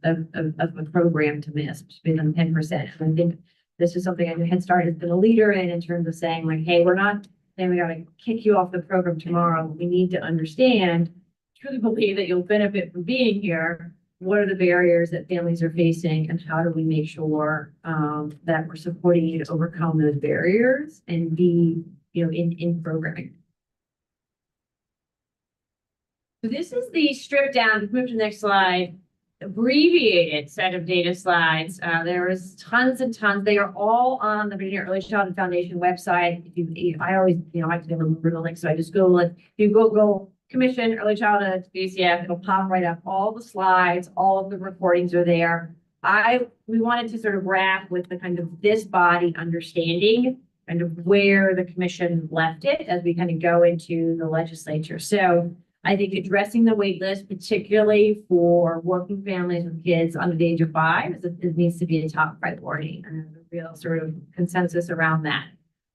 a program to miss, between them 10%. And I think this is something I know Head Start has been a leader in terms of saying like, hey, we're not saying we got to kick you off the program tomorrow. We need to understand, truly believe that you'll benefit from being here. What are the barriers that families are facing, and how do we make sure that we're supporting you to overcome those barriers and be, you know, in programming. So this is the stripped down, move to the next slide, abbreviated set of data slides. There is tons and tons. They are all on the Virginia Early Childhood Foundation website. I always, you know, I can never remember the link, so I just Google it. If you Google Commission Early Childhood ECAC, it'll pop right up. All the slides, all of the recordings are there. We wanted to sort of wrap with the kind of this body understanding kind of where the commission left it as we kind of go into the legislature. So I think addressing the wait list, particularly for working families with kids under the age of 5, it needs to be a top priority, and there's a real sort of consensus around that.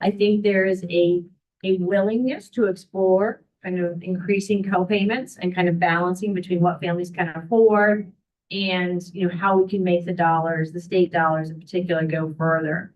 I think there is a willingness to explore kind of increasing co-payments and kind of balancing between what families can afford and, you know, how we can make the dollars, the state dollars in particular, go further.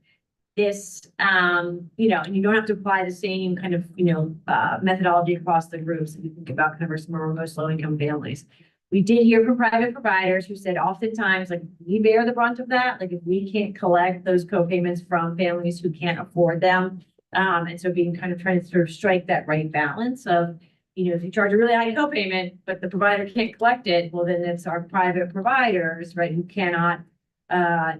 This, you know, and you don't have to apply the same kind of, you know, methodology across the groups if you think about kind of some of our most low-income families. We did hear from private providers who said oftentimes, like, we bear the brunt of that. Like, if we can't collect those co-payments from families who can't afford them. And so being kind of trying to sort of strike that right balance of, you know, if you charge a really high co-payment, but the provider can't collect it, well, then it's our private providers, right, who cannot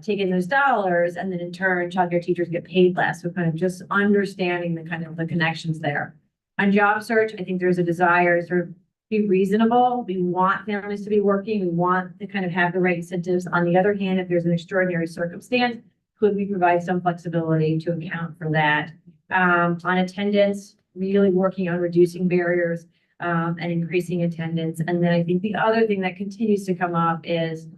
take in those dollars, and then in turn, childcare teachers get paid less. So kind of just understanding the kind of the connections there. On job search, I think there's a desire to sort of be reasonable. We want families to be working. We want to kind of have the right incentives. On the other hand, if there's an extraordinary circumstance, could we provide some flexibility to account for that? On attendance, really working on reducing barriers and increasing attendance. And then I think the other thing that continues to come up is,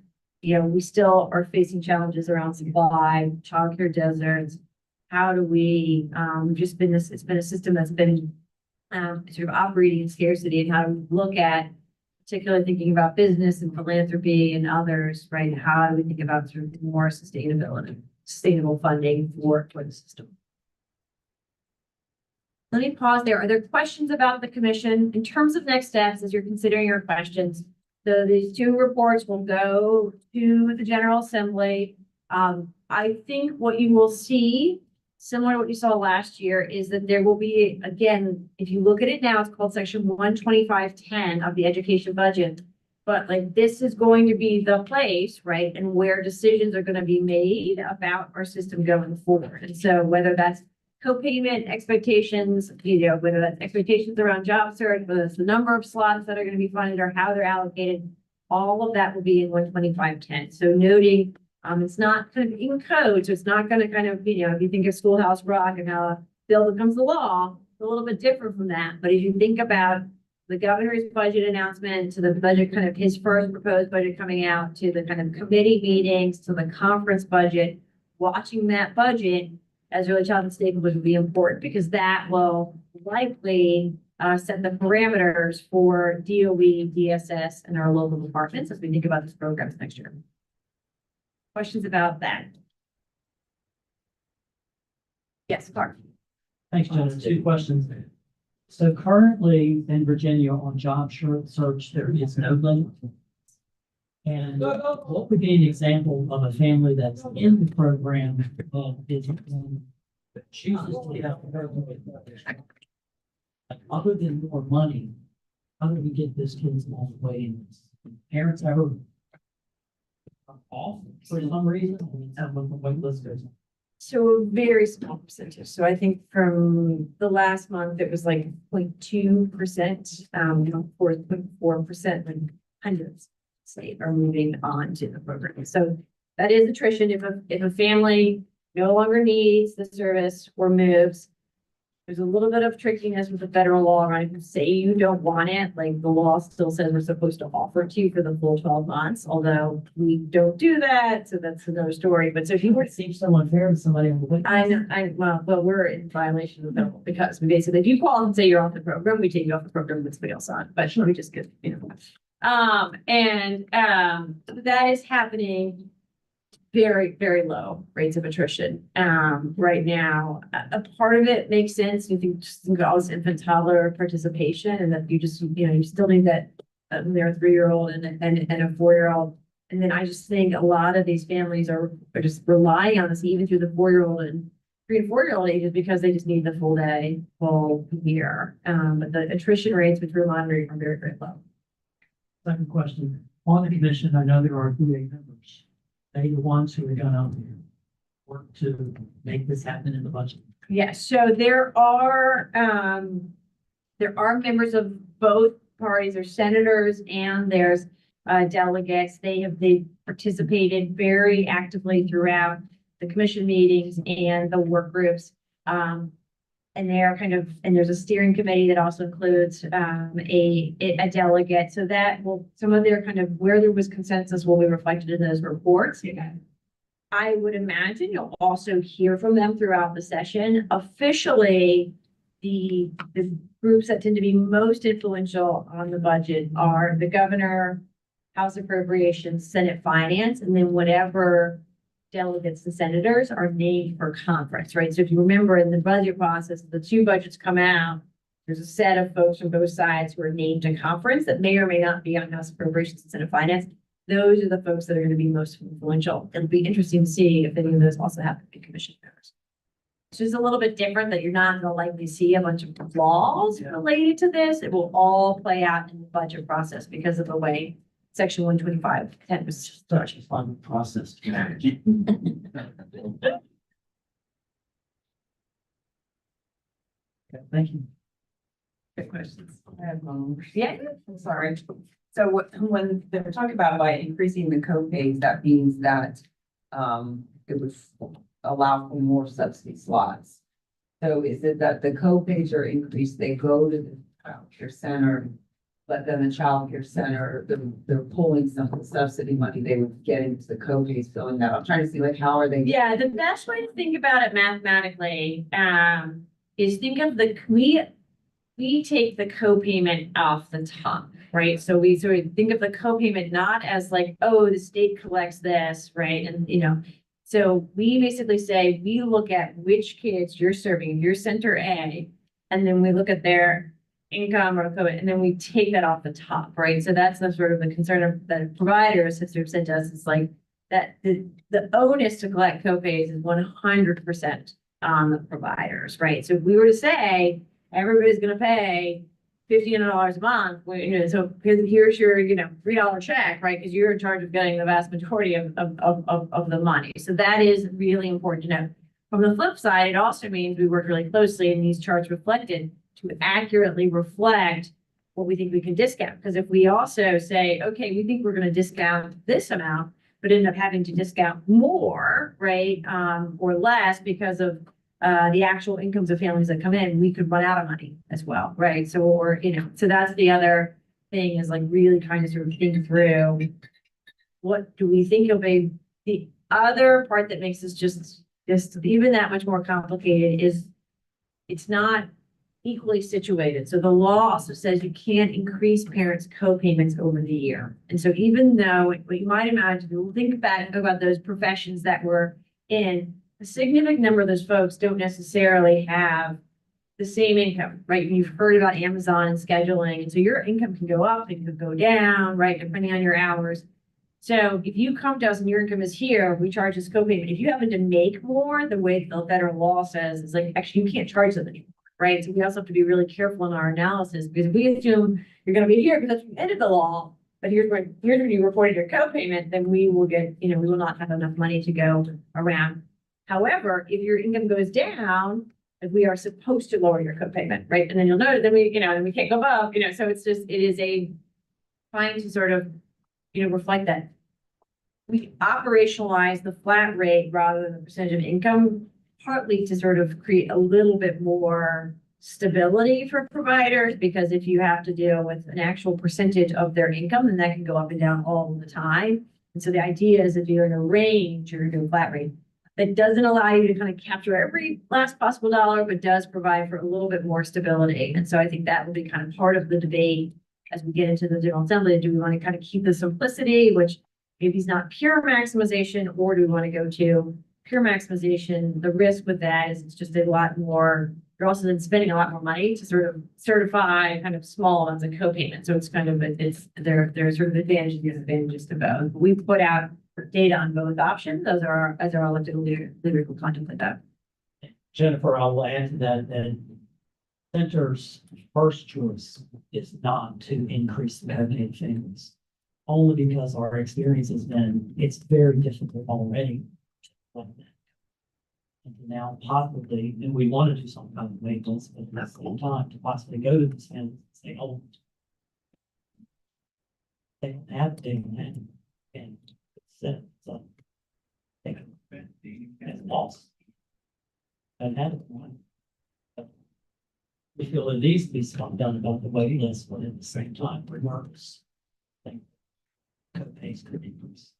you know, we still are facing challenges around supply, childcare deserts. How do we, it's been a system that's been sort of operating in scarcity, and how do we look at, particularly thinking about business and philanthropy and others, right? How do we think about sort of more sustainable funding for the system? Let me pause there. Are there questions about the commission in terms of next steps as you're considering your questions? So these 2 reports will go to the General Assembly. I think what you will see, similar to what you saw last year, is that there will be, again, if you look at it now, it's called section 12510 of the education budget. But like, this is going to be the place, right, and where decisions are going to be made about our system going forward. And so whether that's co-payment expectations, you know, whether that's expectations around job search, whether it's the number of slots that are going to be funded or how they're allocated, all of that will be in 12510. So noting, it's not kind of in code, so it's not going to kind of, you know, if you think of Schoolhouse Rock and how a bill becomes the law, it's a little bit different from that. But if you think about the governor's budget announcement to the budget, kind of his first proposed budget coming out, to the kind of committee meetings, to the conference budget, watching that budget as early childhood stakeholders will be important, because that will likely set the parameters for DOE, DSS, and our local departments as we think about these programs next year. Questions about that? Yes, Clark. Thanks, Jenna. 2 questions. So currently in Virginia on job search, there is no limit. And what would be an example of a family that's in the program chooses to get out the program? Other than more money, how do we get this kids on the way? Parents ever off for some reason? What the wait list goes on. So a very small percentage. So I think from the last month, it was like 0.2%, 4.4%, like hundreds state are moving on to the program. So that is attrition. If a family no longer needs the service or moves, there's a little bit of trickiness with the federal law, right? Say you don't want it, like the law still says we're supposed to offer it to you for the full 12 months, although we don't do that. So that's another story. But so if you were It seems so unfair to somebody on the wait. I know, well, we're in violation of the federal because we basically, if you call and say you're off the program, we take you off the program with somebody else on, but we just get, that is happening very, very low rates of attrition, right now. A part of it makes sense. You think just think all this infant toddler participation and that you just, you still need that, they're a 3-year-old and a 4-year-old. And then I just think a lot of these families are just relying on this even through the 4-year-old and 3 and 4-year-old ages because they just need the full day, full year. But the attrition rates, which we're monitoring, are very, very low. Second question, on the commission, I know there are 3 members. They the ones who are gonna work to make this happen in the budget. Yes, so there are members of both parties, there's senators and there's delegates. They participated very actively throughout the commission meetings and the work groups. And they're and there's a steering committee that also includes a delegate. So that some of their where there was consensus will be reflected in those reports. I would imagine you'll also hear from them throughout the session. Officially, the groups that tend to be most influential on the budget are the governor, House Appropriations, Senate Finance, and then whatever delegates and senators are named for conference, right? So if you remember in the budget process, the 2 budgets come out, there's a set of folks from both sides who are named to conference that may or may not be on House Appropriations and Senate Finance. Those are the folks that are going to be most influential. It'll be interesting to see if any of those also happen to be commission members. It's just a little bit different that you're not going to likely see a bunch of laws related to this. It will all play out in the budget process because of the way Section 125 was Such a fun process. Okay, thank you. Good questions. yeah, I'm sorry. So when they're talking about by increasing the co-pays, that means that it would allow for more subsidy slots. So is it that the co-pays are increased, they go to the childcare center, but then the childcare center, they're pulling some of the subsidy money they would get into the co-pays, filling that. I'm trying to see how are they? yeah, the best way to think about it mathematically is think of we take the co-payment off the top, right? So we sort of think of the co-payment not as oh, the state collects this, right? And so we basically say we look at which kids you're serving, you're center A, and then we look at their income or COVID, and then we take that off the top, right? So that's the sort of the concern of the providers have sort of said to us, it's that the onus to collect co-pays is 100% on the providers, right? So if we were to say everybody's going to pay $1,500 a month, so here's your $3 check, right? Because you're in charge of getting the vast majority of the money. So that is really important to know. From the flip side, it also means we work really closely, and these charts reflected to accurately reflect what we think we can discount. Because if we also say, okay, we think we're going to discount this amount, but end up having to discount more, right, or less because of the actual incomes of families that come in, we could run out of money as well, right? So, so that's the other thing is really trying to sort of think through what do we think will be the other part that makes this just even that much more complicated is it's not equally situated. So the law also says you can't increase parents' co-payments over the year. And so even though what you might imagine, we'll think back about those professions that were in, a significant number of those folks don't necessarily have the same income, right? You've heard about Amazon and scheduling. And so your income can go up, it could go down, right? Depending on your hours. So if you come to us and your income is here, we charge this co-payment. If you happen to make more, the way the federal law says is actually you can't charge them anymore. Right. So we also have to be really careful in our analysis because if we assume you're going to be here because that's the end of the law, but here's when you reported your co-payment, then we will get, we will not have enough money to go around. However, if your income goes down, we are supposed to lower your copayment, right? And then you'll notice, then we can't go above, so it's just, it is trying to sort of, reflect that. We operationalize the flat rate rather than the percentage of income, partly to sort of create a little bit more stability for providers, because if you have to deal with an actual percentage of their income, then that can go up and down all the time. And so the idea is if you're in a range, you're going to do a flat rate. That doesn't allow you to kind of capture every last possible dollar, but does provide for a little bit more stability. And so I think that will be kind of part of the debate as we get into the General Assembly. Do we want to kind of keep the simplicity, which maybe is not pure maximization, or do we want to go to pure maximization? The risk with that is it's just a lot more, you're also then spending a lot more money to sort of certify kind of small amounts of copayment. So it's kind of, there are sort of advantages and disadvantages to both. We've put out data on both options as our elected leaders will contemplate that. Jennifer, I'll add to that center's first choice is not to increase the Medicaid families. Only because our experience has been, it's very difficult already. And now possibly, and we want to do some kind of maintenance, but at the same time to possibly go to this and say, oh, they don't have to do that. And so they can loss. And had one. We feel it needs to be something done about the waiting list, but at the same time, we're nervous. Co-pays could increase.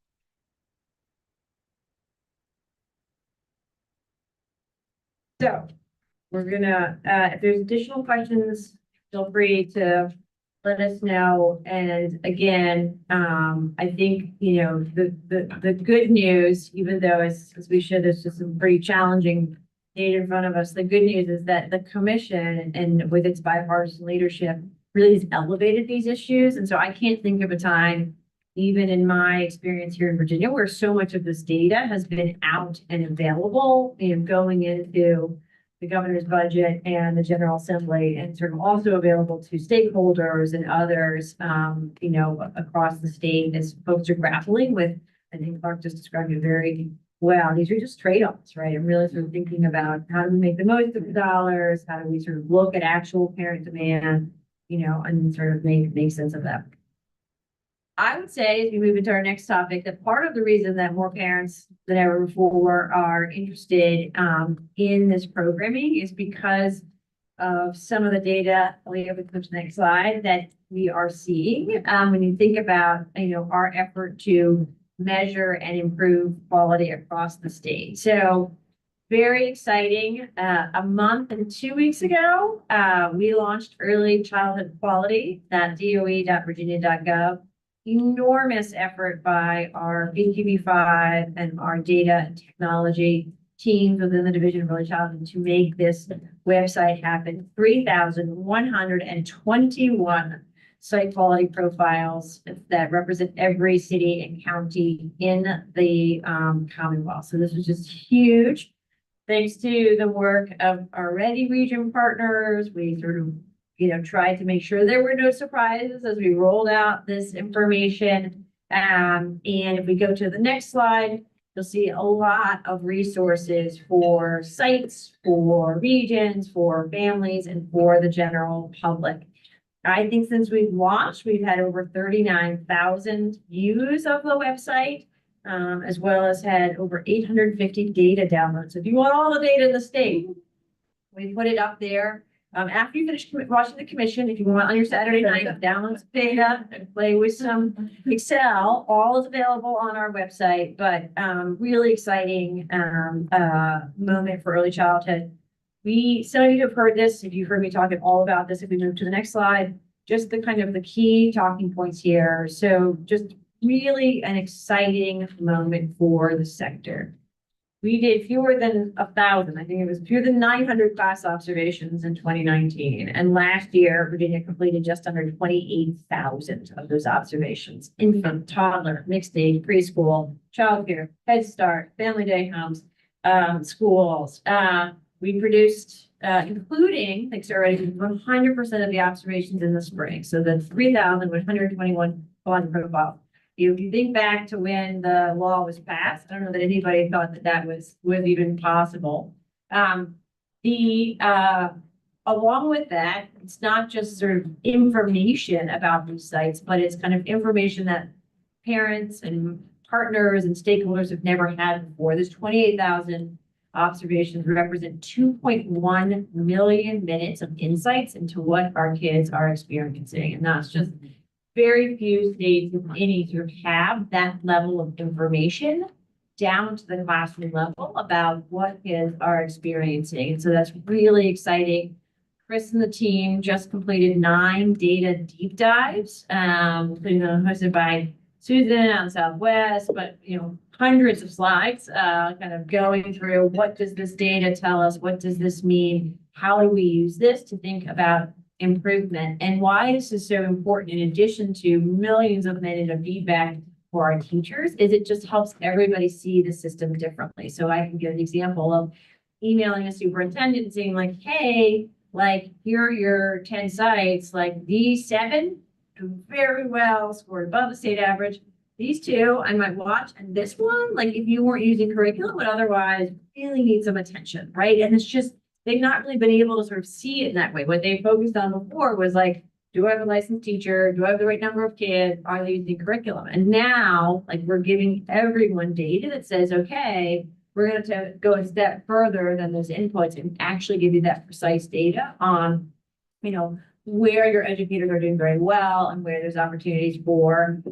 So we're gonna, if there's additional questions, feel free to let us know. And again, I think, the good news, even though as we should, there's just some pretty challenging data in front of us. The good news is that the commission and with its bipartisan leadership really has elevated these issues. And so I can't think of a time, even in my experience here in Virginia, where so much of this data has been out and available, going into the governor's budget and the General Assembly, and sort of also available to stakeholders and others, across the state as folks are grappling with. I think Clark just described it very well. These are just trade-offs, right? And really sort of thinking about how do we make the most of the dollars? How do we sort of look at actual parent demand, and sort of make sense of that. I would say, as we move into our next topic, that part of the reason that more parents than ever before are interested in this programming is because of some of the data, we have to go to the next slide, that we are seeing when you think about, our effort to measure and improve quality across the state. So very exciting. A month and 2 weeks ago, we launched early childhood quality.doe.virginia.gov. Enormous effort by our BQB5 and our data and technology teams within the Division of Early Childhood to make this website happen. 3,121 site quality profiles that represent every city and county in the Commonwealth. So this was just huge. Thanks to the work of our Ready region partners, we sort of tried to make sure there were no surprises as we rolled out this information. And if we go to the next slide, you'll see a lot of resources for sites, for regions, for families, and for the general public. I think since we've launched, we've had over 39,000 views of the website, as well as had over 850 data downloads. So if you want all the data in the state, we put it up there. After you finish watching the commission, if you want on your Saturday night, download some data and play with some Excel, all is available on our website. But really exciting moment for early childhood. Some of you have heard this, if you've heard me talking all about this, if we move to the next slide, just the kind of the key talking points here. So just really an exciting moment for the sector. We did fewer than 1,000. I think it was fewer than 900 class observations in 2019. And last year, Virginia completed just under 28,000 of those observations. Infant, toddler, mixed age, preschool, childcare, Head Start, family day homes, schools. We produced, including, thanks already, 100% of the observations in the spring. So the 3,121 quality profile. if you think back to when the law was passed, I don't know that anybody thought that that was even possible. Along with that, it's not just sort of information about these sites, but it's kind of information that parents and partners and stakeholders have never had before. There's 28,000 observations represent 2.1 million minutes of insights into what our kids are experiencing. And that's just very few states, if any, sort of have that level of information down to the classroom level about what kids are experiencing. And so that's really exciting. Chris and the team just completed 9 data deep dives, including them hosted by Susan on Southwest, but hundreds of slides, kind of going through what does this data tell us? What does this mean? How do we use this to think about improvement? And why this is so important, in addition to millions of minutes of feedback for our teachers, is it just helps everybody see the system differently. So I can give an example of emailing a superintendent and saying like, hey, like, here are your 10 sites, like these 7 do very well, scored above the state average. These 2 I might watch, and this one, like if you weren't using curriculum, would otherwise really need some attention, right? And it's just, they've not really been able to sort of see it in that way. What they focused on before was like, do I have a licensed teacher? Do I have the right number of kids? Are they using curriculum? And now, like, we're giving everyone data that says, okay, we're going to go a step further than those inputs and actually give you that precise data on, where your educators are doing very well and where there's opportunities for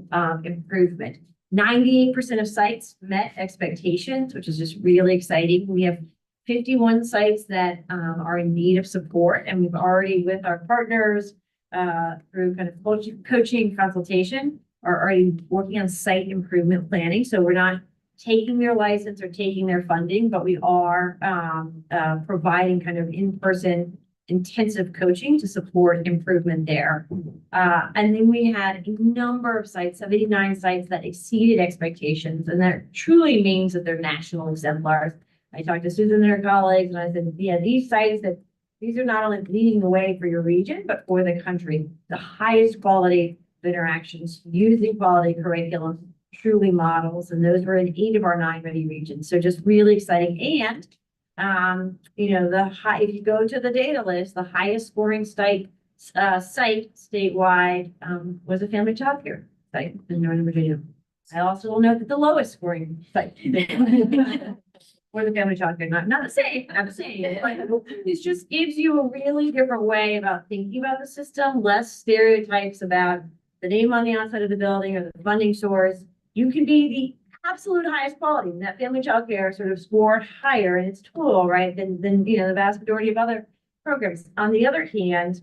improvement. 98% of sites met expectations, which is just really exciting. We have 51 sites that are in need of support, and we've already, with our partners, through kind of coaching consultation, are already working on site improvement planning. So we're not taking their license or taking their funding, but we are providing kind of in-person intensive coaching to support improvement there. And then we had a number of sites, 79 sites that exceeded expectations, and that truly means that they're national exemplars. I talked to Susan and her colleagues, and I said, yeah, these sites these are not only leading the way for your region, but for the country. The highest quality of interactions using quality curriculum, truly models, and those were in 8 of our 9 ready regions. So just really exciting. And if you go to the data list, the highest scoring site statewide was a family childcare site in Northern Virginia. I also will note that the lowest scoring site for the family childcare, not the same, but this just gives you a really different way about thinking about the system, less stereotypes about the name on the outside of the building or the funding source. You can be the absolute highest quality, and that family childcare sort of scored higher in its tool, right, than the vast majority of other programs. On the other hand,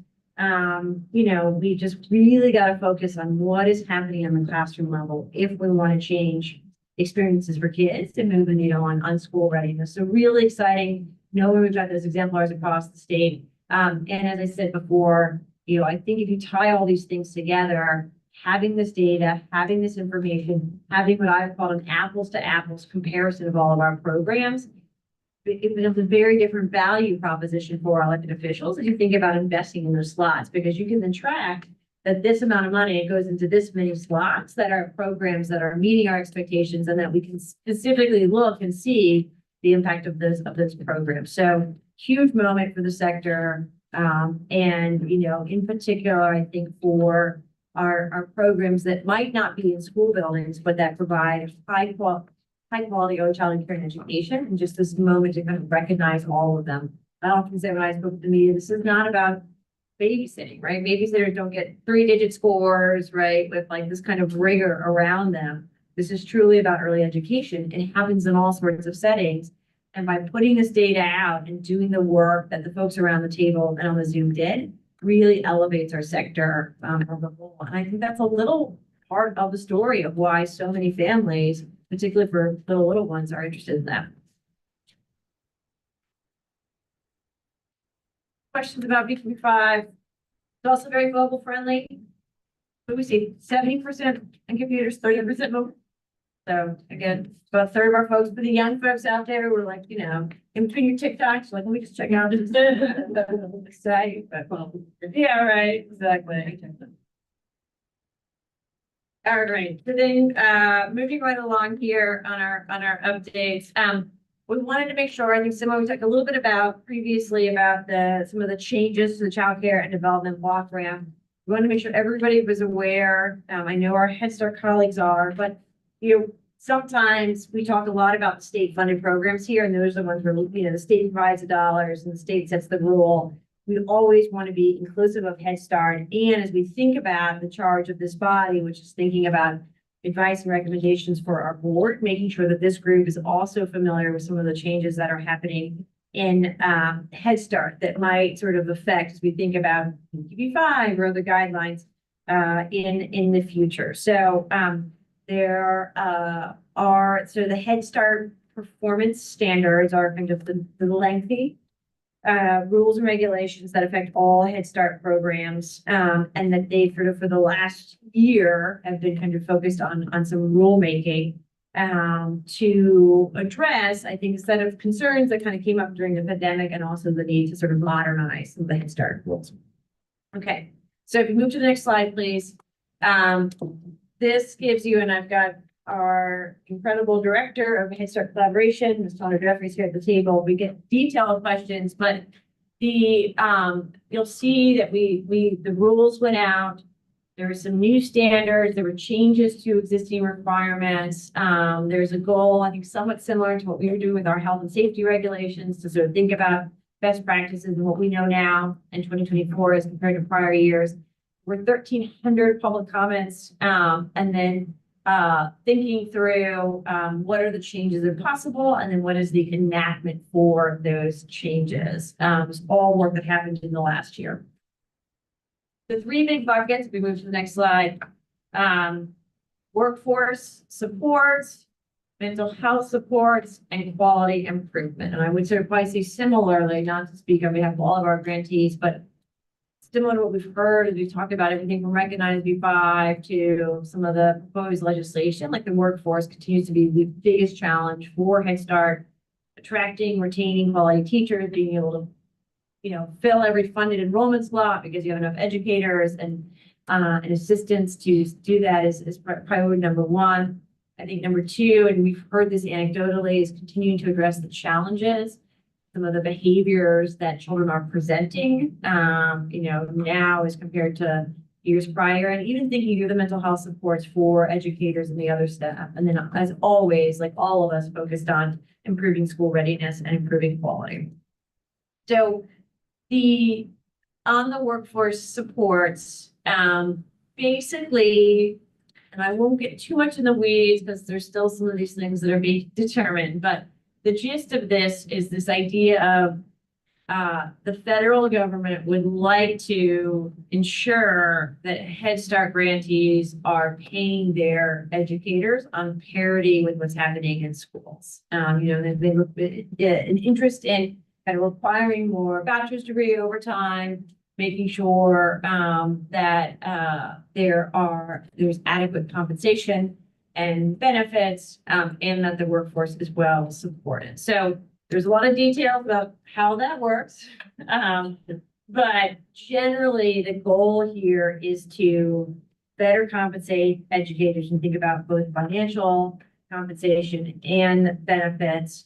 we just really got to focus on what is happening on the classroom level if we want to change experiences for kids to move the needle on school readiness. So really exciting, knowing we've got those exemplars across the state. And as I said before, I think if you tie all these things together, having this data, having this information, having what I've called an apples to apples comparison of all of our programs, it becomes a very different value proposition for our elected officials as you think about investing in those slots, because you can then track that this amount of money goes into this many slots that are programs that are meeting our expectations, and that we can specifically look and see the impact of those programs. So huge moment for the sector. And, in particular, I think for our programs that might not be in school buildings, but that provide high quality early childhood care and education, and just this moment to kind of recognize all of them. I often say when I spoke to the media, this is not about babysitting, right? Babysitters don't get 3-digit scores, right? With like this kind of rigor around them. This is truly about early education, and it happens in all sorts of settings. And by putting this data out and doing the work that the folks around the table and on the Zoom did, really elevates our sector as a whole. And I think that's a little part of the story of why so many families, particularly for the little ones, are interested in that. Questions about B25? It's also very mobile friendly. What do we see? 70% on computers, 30% mobile. So again, about a third of our folks, for the young folks out there, we're like, in between your TikToks, like, let me just check out this site. But, yeah, right, exactly. All right, so then, moving right along here on our updates, we wanted to make sure, I think Simone, we talked a little bit about previously about some of the changes to the childcare and development block grant. We wanted to make sure everybody was aware, I know our Head Start colleagues are, but, sometimes we talk a lot about the state funded programs here, and those are the ones where, the state provides the dollars and the state sets the rule. We always want to be inclusive of Head Start. And as we think about the charge of this body, which is thinking about advice and recommendations for our board, making sure that this group is also familiar with some of the changes that are happening in Head Start that might sort of affect as we think about PB5 or other guidelines in the future. So there so the Head Start performance standards are kind of the lengthy rules and regulations that affect all Head Start programs, and that they sort of for the last year have been kind of focused on some rulemaking to address, I think, a set of concerns that kind of came up during the pandemic, and also the need to sort of modernize some of the Head Start rules. Okay, so if you move to the next slide, please. This gives you, and I've got our incredible director of Head Start Collaboration, Ms. Tonna Jeffries, here at the table. We get detailed questions, but you'll see that the rules went out. There were some new standards. There were changes to existing requirements. There's a goal, I think, somewhat similar to what we were doing with our health and safety regulations to sort of think about best practices and what we know now in 2024 as compared to prior years. We're 1,300 public comments, and then thinking through what are the changes that are possible, and then what is the enactment for those changes. It's all work that happened in the last year. The three big buckets, if we move to the next slide, workforce supports, mental health supports, and quality improvement. And I would sort of probably say similarly, not to speak on behalf of all of our grantees, but similar to what we've heard as we talked about everything from recognized B5 to some of the proposed legislation, like the workforce continues to be the biggest challenge for Head Start, attracting, retaining quality teachers, being able to, fill every funded enrollment slot because you have enough educators and assistants to do that is priority number one. I think number two, and we've heard this anecdotally, is continuing to address the challenges, some of the behaviors that children are presenting, now as compared to years prior, and even thinking through the mental health supports for educators and the other staff. And then, as always, like all of us, focused on improving school readiness and improving quality. So on the workforce supports, basically, and I won't get too much in the weeds because there's still some of these things that are being determined, but the gist of this is this idea of the federal government would like to ensure that Head Start grantees are paying their educators on parity with what's happening in schools. They look an interest in kind of requiring more bachelor's degree over time, making sure that there's adequate compensation and benefits, and that the workforce is well supported. So there's a lot of details about how that works. But generally the goal here is to better compensate educators and think about both financial compensation and benefits,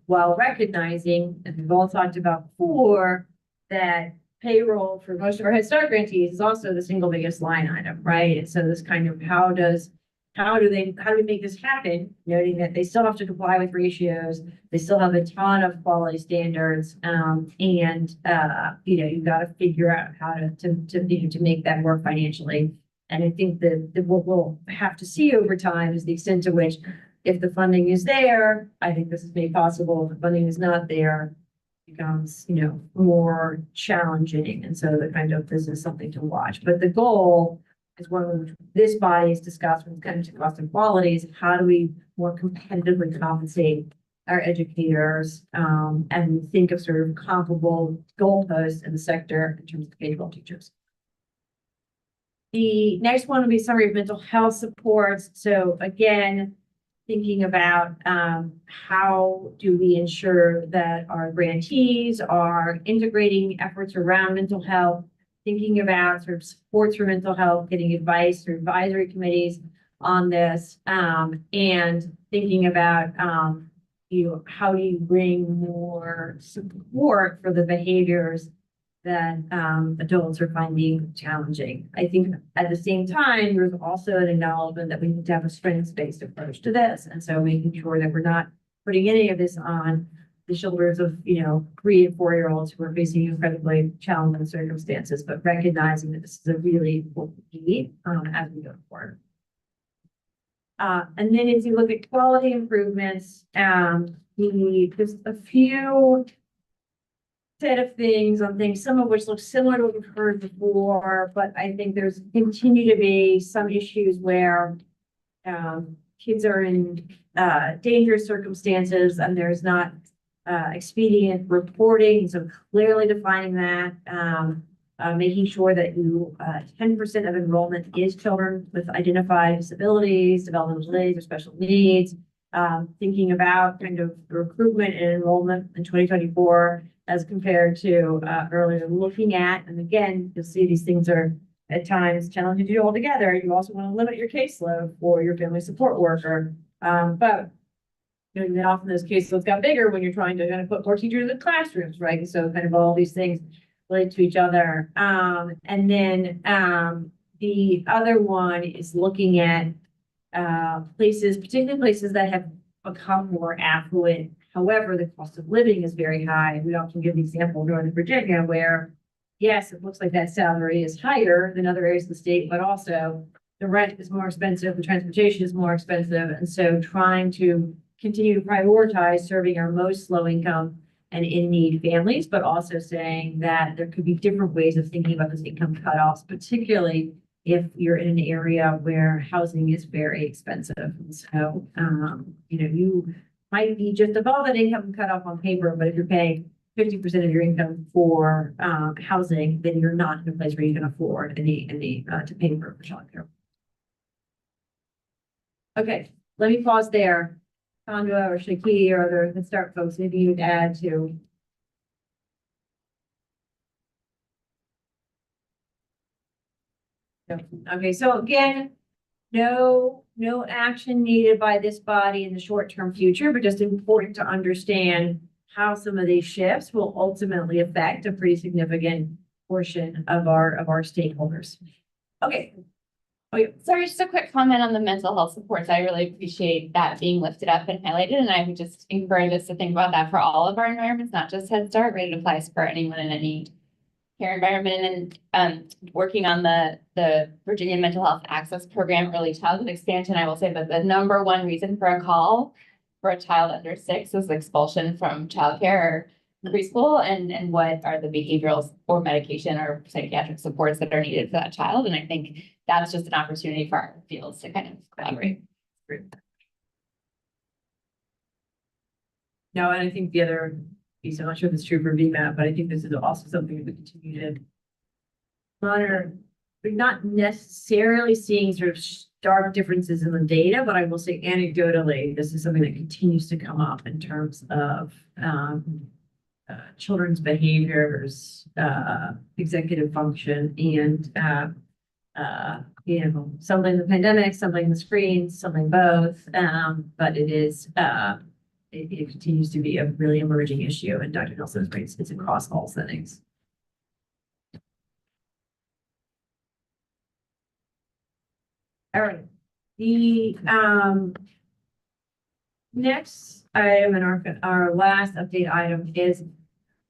while recognizing, as we've all talked about before, that payroll for most of our Head Start grantees is also the single biggest line item, right? And so this kind of how do we make this happen? Noting that they still have to comply with ratios, they still have a ton of quality standards, and you've got to figure out how to make that work financially. And I think that what we'll have to see over time is the extent to which, if the funding is there, I think this is made possible. If the funding is not there, it becomes more challenging. And so this is something to watch. But the goal is one this body has discussed when it comes to cost and quality is how do we more competitively compensate our educators, and think of sort of comparable goalposts in the sector in terms of K-12 teachers. The next one will be summary of mental health supports. So again, thinking about how do we ensure that our grantees are integrating efforts around mental health, thinking about sort of supports for mental health, getting advice through advisory committees on this, and thinking about, how do you bring more support for the behaviors that adults are finding challenging. I think at the same time, there's also an acknowledgement that we need to have a strengths-based approach to this. And so making sure that we're not putting any of this on the shoulders of, 3 and 4-year-olds who are facing incredibly challenging circumstances, but recognizing that this is a really important need as we go forward. And then as you look at quality improvements, there's a few set of things on things, some of which look similar to what we've heard before, but I think there's continue to be some issues where kids are in dangerous circumstances and there's not expedient reporting, so clearly defining that, making sure that 10% of enrollment is children with identified disabilities, developmental delays, or special needs. Thinking about kind of recruitment and enrollment in 2024 as compared to earlier, looking at, and again, you'll see these things are at times challenging to do all together. You also want to limit your caseload for your family support worker. But then often those caseloads got bigger when you're trying to kind of put more teachers in classrooms, right? And so kind of all these things relate to each other. And then the other one is looking at places, particularly places that have become more affluent. However, the cost of living is very high. We often give the example of Northern Virginia where, yes, it looks like that salary is higher than other areas of the state, but also the rent is more expensive, the transportation is more expensive. And so trying to continue to prioritize serving our most low income and in-need families, but also saying that there could be different ways of thinking about those income cutoffs, particularly if you're in an area where housing is very expensive. And so, you might be just above an income cutoff on paper, but if you're paying 50% of your income for housing, then you're not in a place where you can afford any to pay for childcare. Okay, let me pause there. Sandra or Shaki or other, let's start folks, maybe you'd add to. Okay, so again, no action needed by this body in the short-term future, but just important to understand how some of these shifts will ultimately affect a pretty significant portion of our stakeholders. Okay. Sorry, just a quick comment on the mental health supports. I really appreciate that being lifted up and highlighted, and I would just encourage us to think about that for all of our environments, not just Head Start, right? It applies for anyone in any care environment. And then working on the Virginia Mental Health Access Program Early Childhood Expansion, I will say that the #1 reason for a call for a child under 6 is expulsion from childcare or preschool, and what are the behavioral or medication or psychiatric supports that are needed for that child. And I think that's just an opportunity for our fields to kind of collaborate. No, and I think the other piece, I'm not sure if it's true for VMAT, but I think this is also something that we continue to monitor. We're not necessarily seeing sort of stark differences in the data, but I will say anecdotally, this is something that continues to come up in terms of children's behaviors, executive function, and something the pandemic, something the screens, something both. But it is it continues to be a really emerging issue, and Dr. Nelson's right, it's across all settings. All right. The next item and our last update item is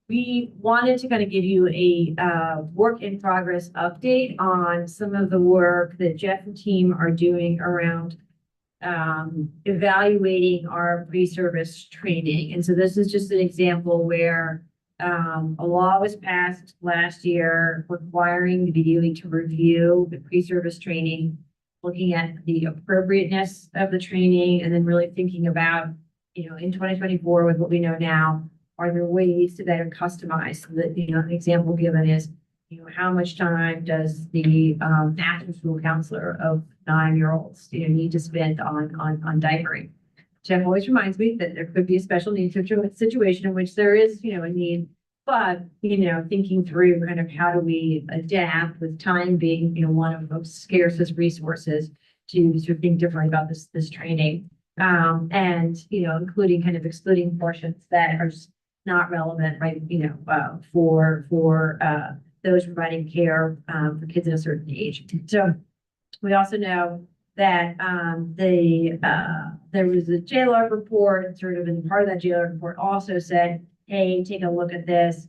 we wanted to kind of give you a work in progress update on some of the work that Jeff and team are doing around evaluating our pre-service training. And so this is just an example where a law was passed last year requiring the DOE to review the pre-service training, looking at the appropriateness of the training, and then really thinking about, in 2024 with what we know now, are there ways to better customize so that, an example given is, how much time does the after school counselor of 9-year-olds need to spend on diapering? Jeff always reminds me that there could be a special needs situation in which there is, a need, But, thinking through kind of how do we adapt with time being, one of the scarcest resources to sort of think differently about this training. And, including kind of excluding portions that are just not relevant, right, for those providing care for kids at a certain age. So we also know that there was a JLR report, sort of, and part of that JLR report also said, hey, take a look at this,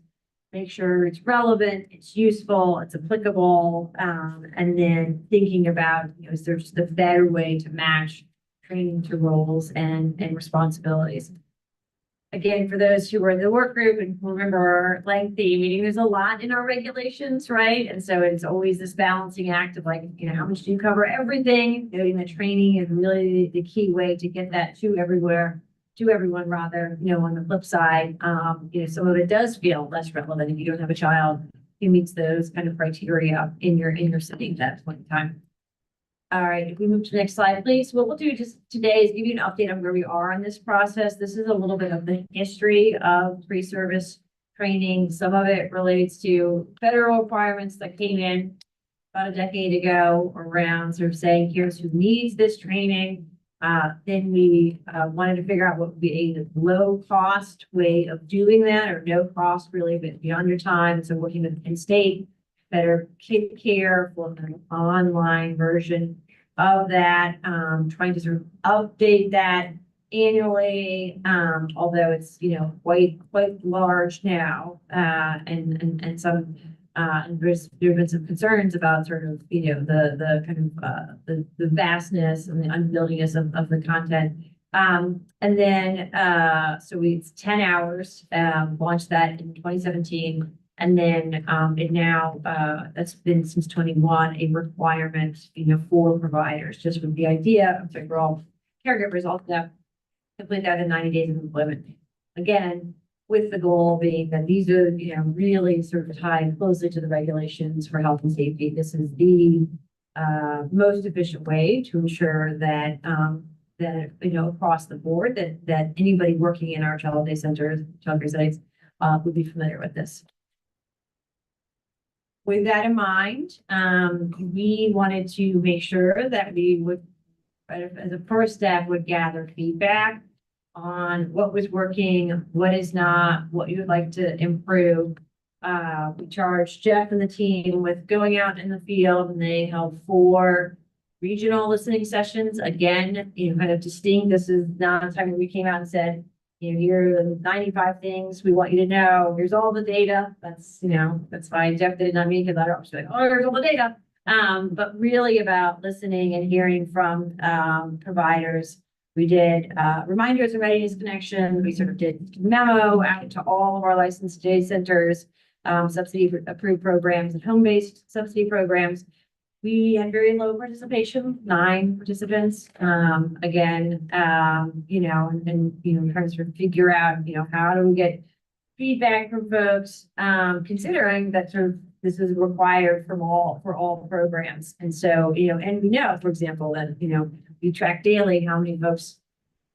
make sure it's relevant, it's useful, it's applicable, and then thinking about, is there just a better way to match training to roles and responsibilities. Again, for those who were in the work group and remember our lengthy meeting, there's a lot in our regulations, right? And so it's always this balancing act of like, how much do you cover everything? Noting that training is really the key way to get that to everyone rather, on the flip side, some of it does feel less relevant if you don't have a child who meets those kind of criteria in your setting at that point in time. All right, if we move to the next slide, please. What we'll do just today is give you an update on where we are on this process. This is a little bit of the history of pre-service training. Some of it relates to federal requirements that came in about a decade ago around sort of saying, here's who needs this training. Then we wanted to figure out what would be a low-cost way of doing that, or no cost really, but beyond your time. So working with Penn State, better kid care for an online version of that, trying to sort of update that annually, although it's, quite large now, and some, and there's been some concerns about sort of, the kind of, the vastness and the unbuildingness of the content. And then, so it's 10 hours, launched that in 2017. And then it now, that's been since 21, a requirement, for providers, just with the idea, for all caregivers also complete that in 90 days of employment. Again, with the goal being that these are, really sort of tied closely to the regulations for health and safety. This is the most efficient way to ensure that, across the board, that anybody working in our child day centers, childcare sites, would be familiar with this. With that in mind, we wanted to make sure that we would, as a first step, would gather feedback on what was working, what is not, what you would like to improve. We charged Jeff and the team with going out in the field, and they held 4 regional listening sessions. Again, kind of distinct. This is not a time when we came out and said, here are the 95 things we want you to know. Here's all the data. That's, that's why Jeff did it, not me, because I don't like, oh, here's all the data. But really about listening and hearing from providers. We did reminders and readiness connection. We sort of did memo out to all of our licensed day centers, subsidy approved programs and home-based subsidy programs. We had very low participation, 9 participants. Again, and trying to sort of figure out, how do we get feedback from folks, considering that sort of this is required for all programs. And so, and we know, for example, that, we track daily how many folks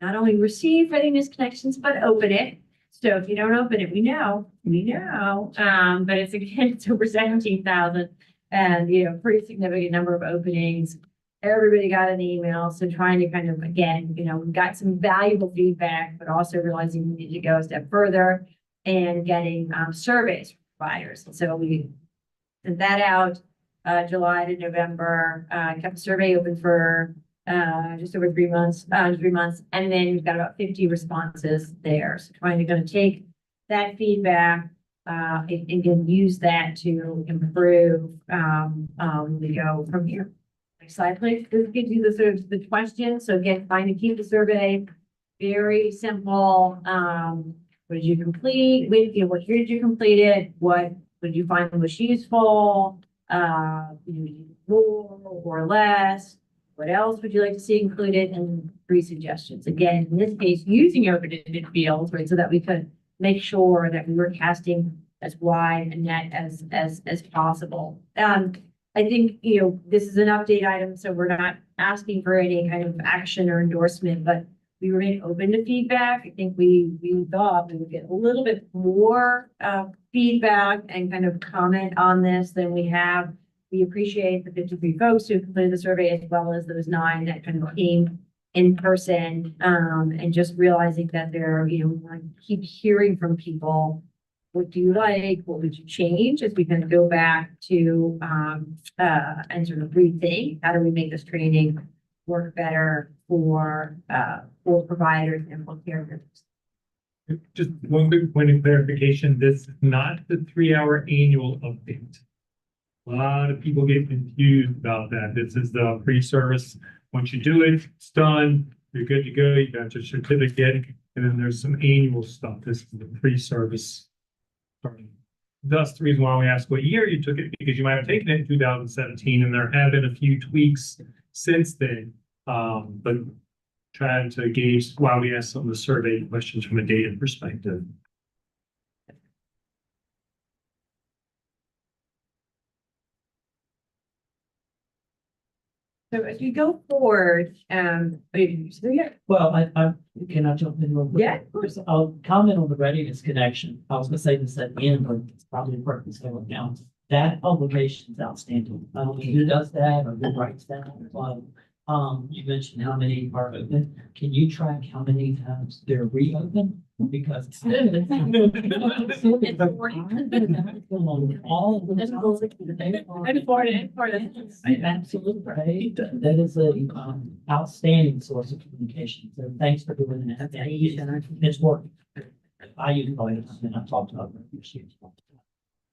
not only receive readiness connections, but open it. So if you don't open it, we know, but it's over 17,000. And, pretty significant number of openings. Everybody got an email. So trying to kind of, again, we got some valuable feedback, but also realizing we need to go a step further and getting surveys from providers. And so we sent that out July to November, kept the survey open for just over 3 months, and then we've got about 50 responses there. So trying to take that feedback, and again, use that to improve, we go from here. Next slide, please. This gives you the sort of the question. So again, trying to keep the survey very simple. What did you complete? What year did you complete it? What did you find was useful? More or less? What else would you like to see included? And 3 suggestions. Again, in this case, using open-ended fields, right, so that we could make sure that we were casting as wide a net as possible. I think, this is an update item, so we're not asking for any kind of action or endorsement, but we remain open to feedback. I think we thought we would get a little bit more feedback and kind of comment on this than we have. We appreciate the 53 folks who completed the survey, as well as those 9 that kind of came in person, and just realizing that there, we want to keep hearing from people. What do you like? What would you change as we kind of go back to and sort of rethink, how do we make this training work better for providers and for caregivers? Just one quick point of clarification, this is not the 3-hour annual update. A lot of people get confused about that. This is the pre-service. Once you do it, it's done, you're good to go, you got your certificate, and then there's some annual stuff. This is the pre-service. Thus, the reason why we asked what year you took it, because you might have taken it in 2017, and there have been a few tweaks since then. But trying to gauge why we asked some of the survey questions from a data perspective. So as we go forward, Well, I can I jump in real quick? Yeah, of course. I'll comment on the readiness connection. I was gonna say this at the end, but it's probably important to say it now. That publication is outstanding. I don't know who does that or who writes that, but you mentioned how many are open. Can you track how many times they're reopened? Because all of them. Absolutely right. That is a outstanding source of communication. So thanks for doing that. It's working. I use it and I've talked about it.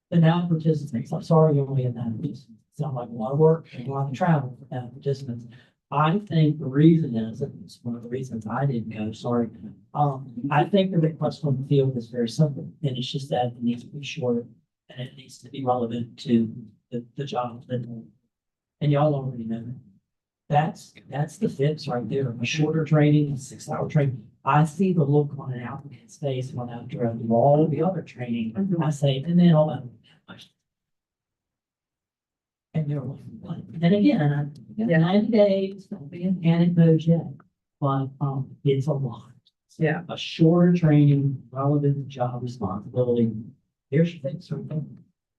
The now participants, I'm sorry, you only had that. Sound like a lot of work and a lot of travel for now participants. I think the reason is, and it's one of the reasons I didn't go, sorry. I think the request from the field is very simple, and it's just that it needs to be short and it needs to be relevant to the job. And y'all already know that. That's the fix right there. A shorter training, a 6-hour training. I see the look on an applicant's face when after I do all the other training, I say, and then all that. And they're like, what? Then again, 90 days, don't be in panic mode yet, but it's a lot. Yeah. A shorter training, relevant job responsibility. Here's your things right there.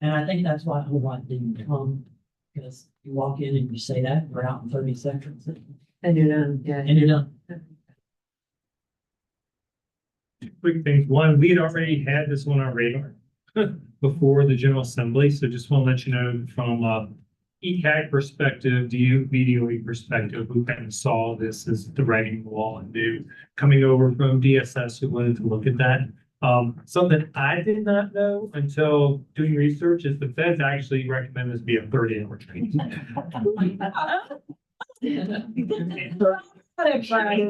And I think that's why a whole lot didn't come, because you walk in and you say that, we're out in 30 seconds. And you're done, yeah. And you're done. Quick things. One, we had already had this on our radar before the General Assembly. So just want to let you know from ECAC perspective, DOE perspective, who kind of saw this as the writing on the wall and knew coming over from DSS who wanted to look at that. Something I did not know until doing research is the feds actually recommend this be a 30-hour training.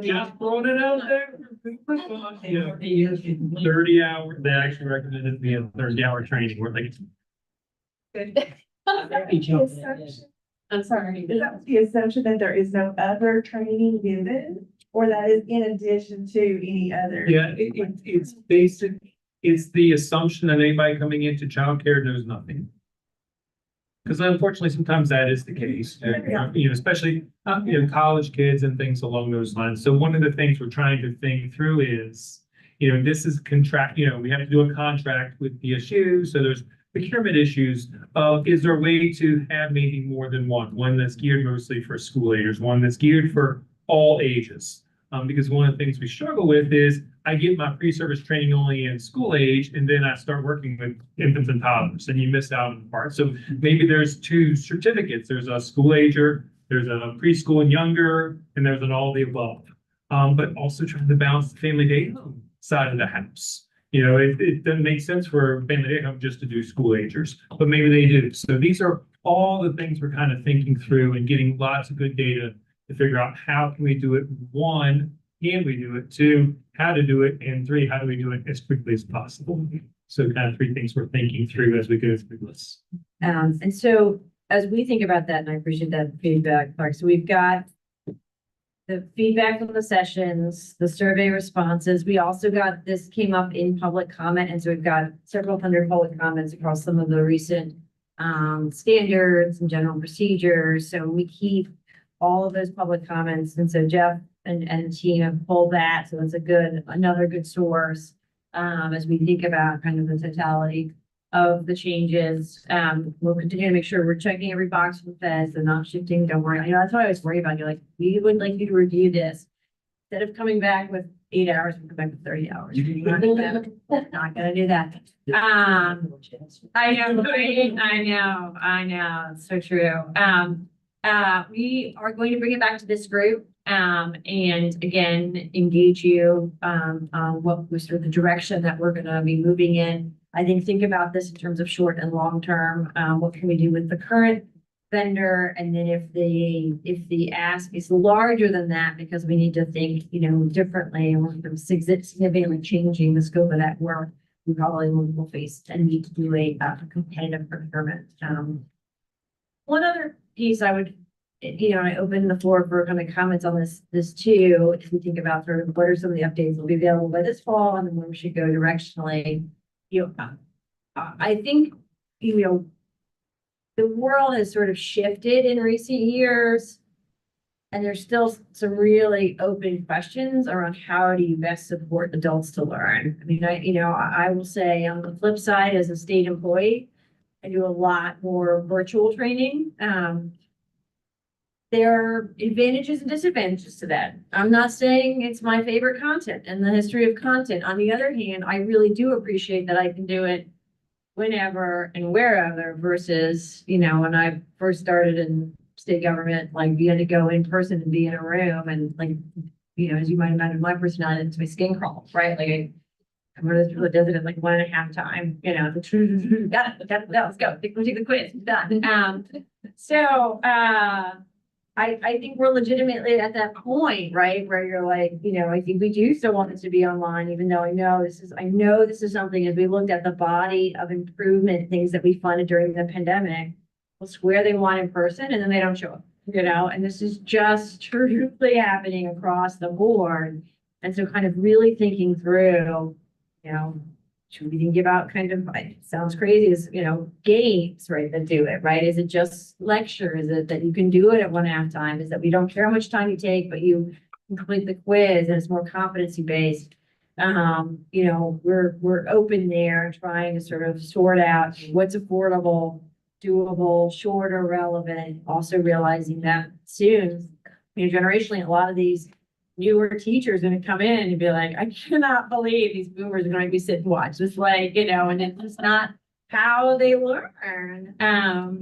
Just throwing it out there. 30 hours, they actually recommend it be a 30-hour training. We're like, I'm sorry. Is that the assumption that there is no other training given, or that is in addition to any other? yeah, it's basic. It's the assumption that anybody coming into childcare knows nothing. Because unfortunately, sometimes that is the case, especially, college kids and things along those lines. So one of the things we're trying to think through is, this is contract, we have to do a contract with DSU. So there's procurement issues. Is there a way to have maybe more than one that's geared mostly for school agers, one that's geared for all ages? Because one of the things we struggle with is I get my pre-service training only in school age, and then I start working with infants and toddlers, and you miss out on the part. So maybe there's 2 certificates. There's a school ager, there's a preschool and younger, and there's an all the above. But also trying to balance the family day home side of the house. It doesn't make sense for family day home just to do school agers, but maybe they do. So these are all the things we're kind of thinking through and getting lots of good data to figure out how can we do it. 1, can we do it? 2, how to do it, and 3, how do we do it as quickly as possible? So kind of 3 things we're thinking through as we go through this. And so as we think about that, and I appreciate that feedback, Clark, so we've got the feedback from the sessions, the survey responses. We also got, this came up in public comment, and so we've got several hundred public comments across some of the recent standards and general procedures. So we keep all of those public comments. And so Jeff and the team have pulled that, so it's another good source. As we think about kind of the totality of the changes, we'll continue to make sure we're checking every box for the feds and not shifting, don't worry, that's what I always worry about, you're like, we would like you to review this. Instead of coming back with 8 hours, we come back with 30 hours. We're not gonna do that. I know, right? I know, it's so true. We are going to bring it back to this group, and again, engage you, on what was sort of the direction that we're gonna be moving in. I think about this in terms of short and long term, what can we do with the current vendor? And then if the ask is larger than that, because we need to think, differently, and we're significantly changing the scope of that work, we probably will face and need to do a competitive procurement. One other piece I would, I open the floor for kind of comments on this too, if we think about sort of what are some of the updates that will be available by this fall and then where we should go directionally. I think, the world has sort of shifted in recent years, and there's still some really open questions around how do you best support adults to learn. I mean, I will say on the flip side, as a state employee, I do a lot more virtual training. There are advantages and disadvantages to that. I'm not saying it's my favorite content and the history of content. On the other hand, I really do appreciate that I can do it whenever and wherever versus, when I first started in state government, like you had to go in person and be in a room and like, as you might imagine, my personality, it's my skin crawl, right? Like I'm one of those people that does it in like 1.5 time, got it, let's go, take the quiz, done. I think we're legitimately at that point, right, where you're like, I think we do still want this to be online, even though I know this is something, as we looked at the body of improvement, things that we funded during the pandemic, we'll swear they want in person and then they don't show up, and this is just truly happening across the board. And so kind of really thinking through, should we give out kind of, it sounds crazy, is, games, right, that do it, right? Is it just lecture? Is it that you can do it at 1.5 time? Is that we don't care how much time you take, but you complete the quiz and it's more competency based? We're open there and trying to sort of sort out what's affordable, doable, short or relevant, also realizing that soon, generationally, a lot of these newer teachers are going to come in and be like, I cannot believe these boomers are going to be sit and watch this, like, and it's just not how they learn, and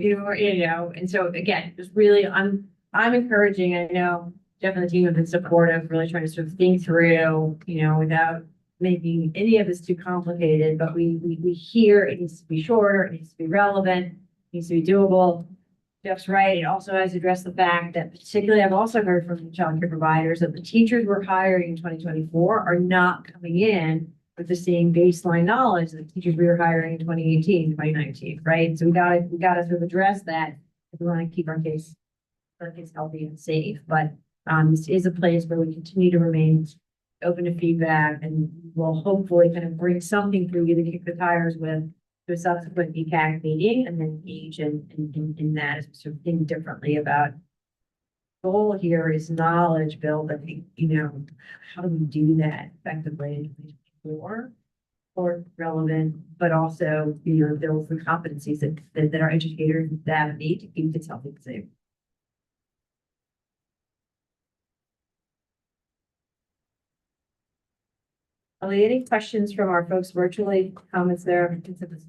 so again, just really, I'm encouraging. I know Jeff and the team have been supportive, really trying to sort of think through, without making any of this too complicated, but we hear it needs to be shorter, it needs to be relevant, it needs to be doable. Jeff's right. It also has addressed the fact that particularly I've also heard from the child care providers that the teachers we're hiring in 2024 are not coming in with the same baseline knowledge that the teachers we were hiring in 2018, 2019, right? So we gotta sort of address that if we want to keep our kids healthy and safe. But this is a place where we continue to remain open to feedback, and we'll hopefully kind of bring something through, either kick the tires with to a subsequent ECAC meeting, and then engage in that as we sort of think differently about. Goal here is knowledge building, how do we do that effectively in 2024 or relevant, but also, build the competencies that our educators and staff need to keep kids healthy and safe. Ali, any questions from our folks virtually? Comments there?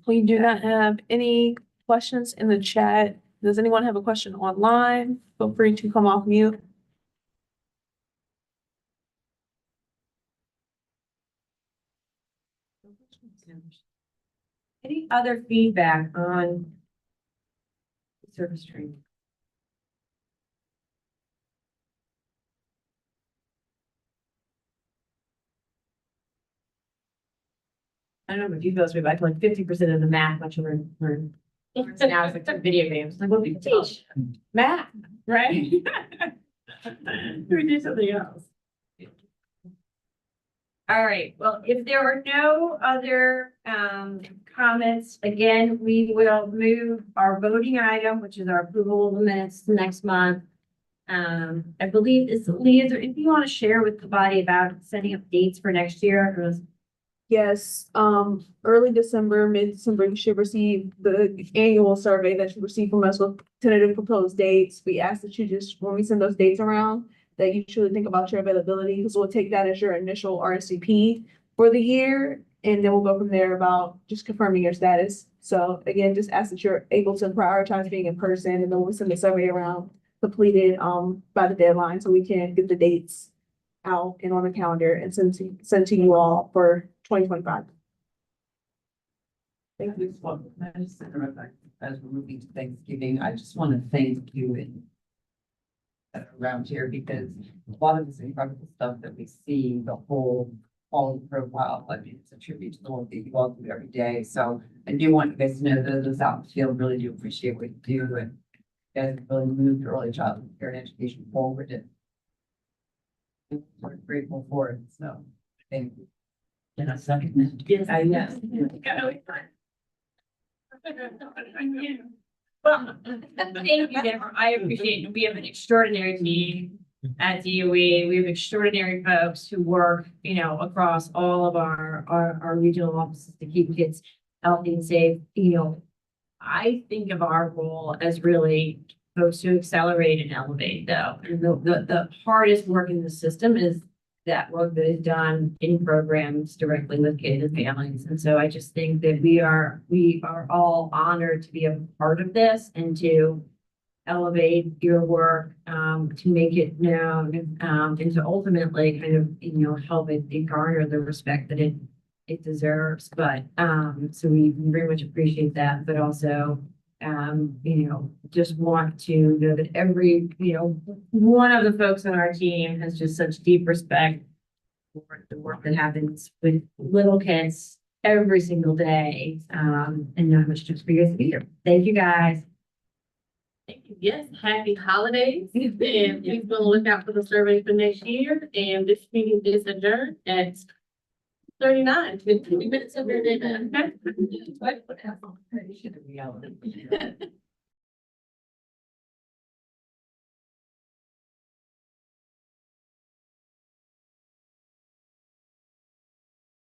We do not have any questions in the chat. Does anyone have a question online? Feel free to come off mute. Any other feedback on service training? I don't know if you feel this way, but I feel like 50% of the math much of learn now is like video games. Like, what do you teach? Math, right? We do something else. All right, well, if there are no other comments, again, we will move our voting item, which is our approval of the minutes next month, I believe Lee, is there anything you want to share with the body about setting up dates for next year? Or Yes, early December, mid-December, you should receive the annual survey that you receive from us with tentative proposed dates. We ask that you just, when we send those dates around, that you truly think about your availability, because we'll take that as your initial RSVP for the year, and then we'll go from there about just confirming your status. So again, just ask that you're able to prioritize being in person, and then we'll send the survey around completed, by the deadline, so we can get the dates out and on the calendar and send to you all for 2025. Thank you. I just as we're moving to Thanksgiving, I just want to thank you and around here, because a lot of this incredible stuff that we see, the whole quality profile, I mean, it's a tribute to the work that you all do every day. So I do want you guys to know that those out in the field really do appreciate what you do, and you guys really moved early childhood care and education forward, and we're grateful for it. So thank you. And I second that. yes, Yes. Well, thank you, Deborah. I appreciate it. We have an extraordinary team at DOE. We have extraordinary folks who work, across all of our regional offices to keep kids healthy and safe. I think of our role as really folks who accelerate and elevate, though. And the hardest work in the system is that work that is done in programs directly with kids and families. And so I just think that we are all honored to be a part of this and to elevate your work, to make it known, and to ultimately kind of, help it garner the respect that it deserves. But, so we very much appreciate that, but also, just want to know that every, one of the folks on our team has just such deep respect for the work that happens with little kids every single day, and know how much just for you guys to be here. Thank you, guys. Thank you. Yes, happy holidays. And please be on the lookout for the survey for next year. And this meeting is adjourned at 39, 15 minutes of your day.